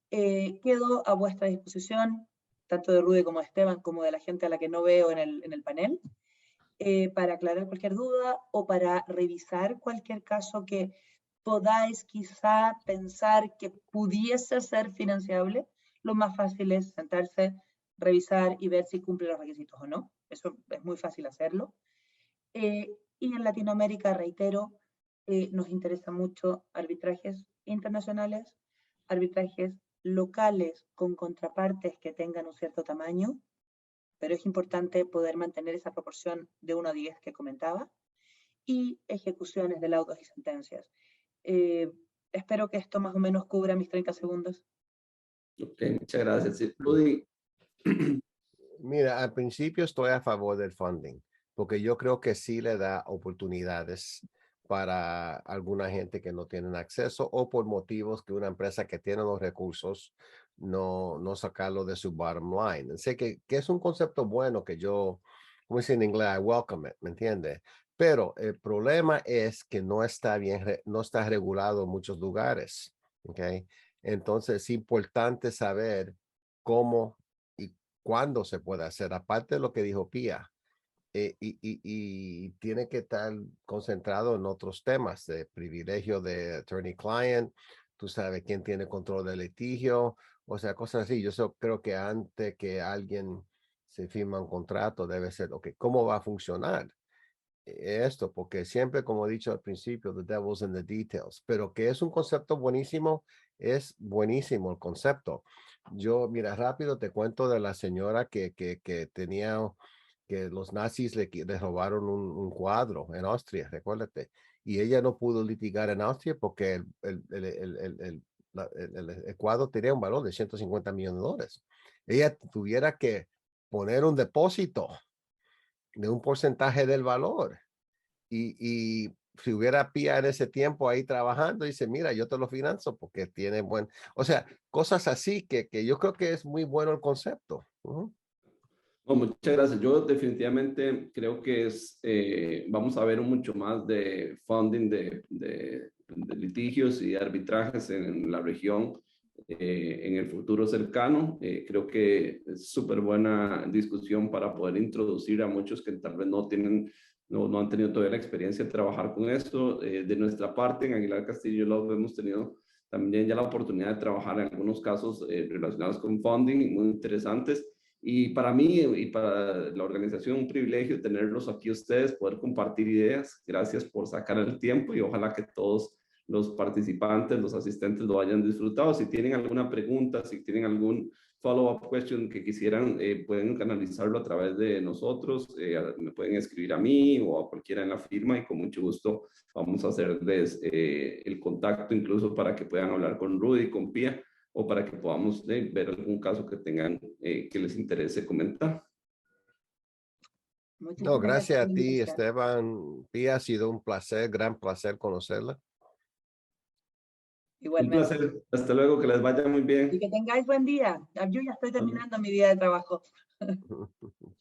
Quedo a vuestra disposición, tanto de Rudy como de Esteban, como de la gente a la que no veo en el panel, para aclarar cualquier duda o para revisar cualquier caso que podáis quizá pensar que pudiese ser financiable, lo más fácil es sentarse, revisar y ver si cumple los requisitos o no. Eso es muy fácil hacerlo. Y en Latinoamérica, reitero, nos interesa mucho arbitrajes internacionales, arbitrajes locales con contrapartes que tengan un cierto tamaño, pero es importante poder mantener esa proporción de 1 a 10 que comentaba, y ejecuciones de laudos y sentencias. Espero que esto más o menos cubra mis 30 segundos. Ok, muchas gracias. Sí, Rudy. Mira, al principio estoy a favor del funding, porque yo creo que sí le da oportunidades para alguna gente que no tienen acceso o por motivos que una empresa que tiene los recursos no sacarlo de su bottom line. Sé que es un concepto bueno que yo, como dice en inglés, I welcome it, ¿me entiendes? Pero el problema es que no está bien, no está regulado en muchos lugares, ¿ok? Entonces es importante saber cómo y cuándo se puede hacer, aparte de lo que dijo Pía, y tiene que estar concentrado en otros temas de privilegio de attorney-client, tú sabes quién tiene control del litigio, o sea, cosas así. Yo creo que antes que alguien se firma un contrato debe ser, ok, ¿cómo va a funcionar esto? Porque siempre, como he dicho al principio, the devil's in the details, pero que es un concepto buenísimo, es buenísimo el concepto. Yo, mira, rápido te cuento de la señora que tenía, que los nazis le robaron un cuadro en Austria, recuérdate, y ella no pudo litigar en Austria porque el cuadro tenía un valor de 150 millones de dólares. Ella tuviera que poner un depósito de un porcentaje del valor. Y si hubiera Pía en ese tiempo ahí trabajando, dice, mira, yo te lo financio porque tiene buen, o sea, cosas así que yo creo que es muy bueno el concepto. No, muchas gracias. Yo definitivamente creo que vamos a ver mucho más de funding de litigios y arbitrajes en la región en el futuro cercano. Creo que es súper buena discusión para poder introducir a muchos que tal vez no han tenido todavía la experiencia de trabajar con esto. De nuestra parte, en Aguilar Castillo Law hemos tenido también ya la oportunidad de trabajar en algunos casos relacionados con funding muy interesantes. Y para mí y para la organización, un privilegio tenerlos aquí ustedes, poder compartir ideas. Gracias por sacar el tiempo y ojalá que todos los participantes, los asistentes lo hayan disfrutado. Si tienen alguna pregunta, si tienen algún follow-up question que quisieran, pueden canalizarlo a través de nosotros. Me pueden escribir a mí o a cualquiera en la firma y con mucho gusto vamos a hacerles el contacto incluso para que puedan hablar con Rudy, con Pía, o para que podamos ver algún caso que tengan que les interese comentar. No, gracias a ti, Esteban. Pía, ha sido un placer, gran placer conocerla. Igualmente. Un placer. Hasta luego, que les vaya muy bien. Y que tengáis buen día. Yo ya estoy terminando mi día de trabajo.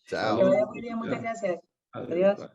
Chao. Que vaya muy bien, muchas gracias. Adiós.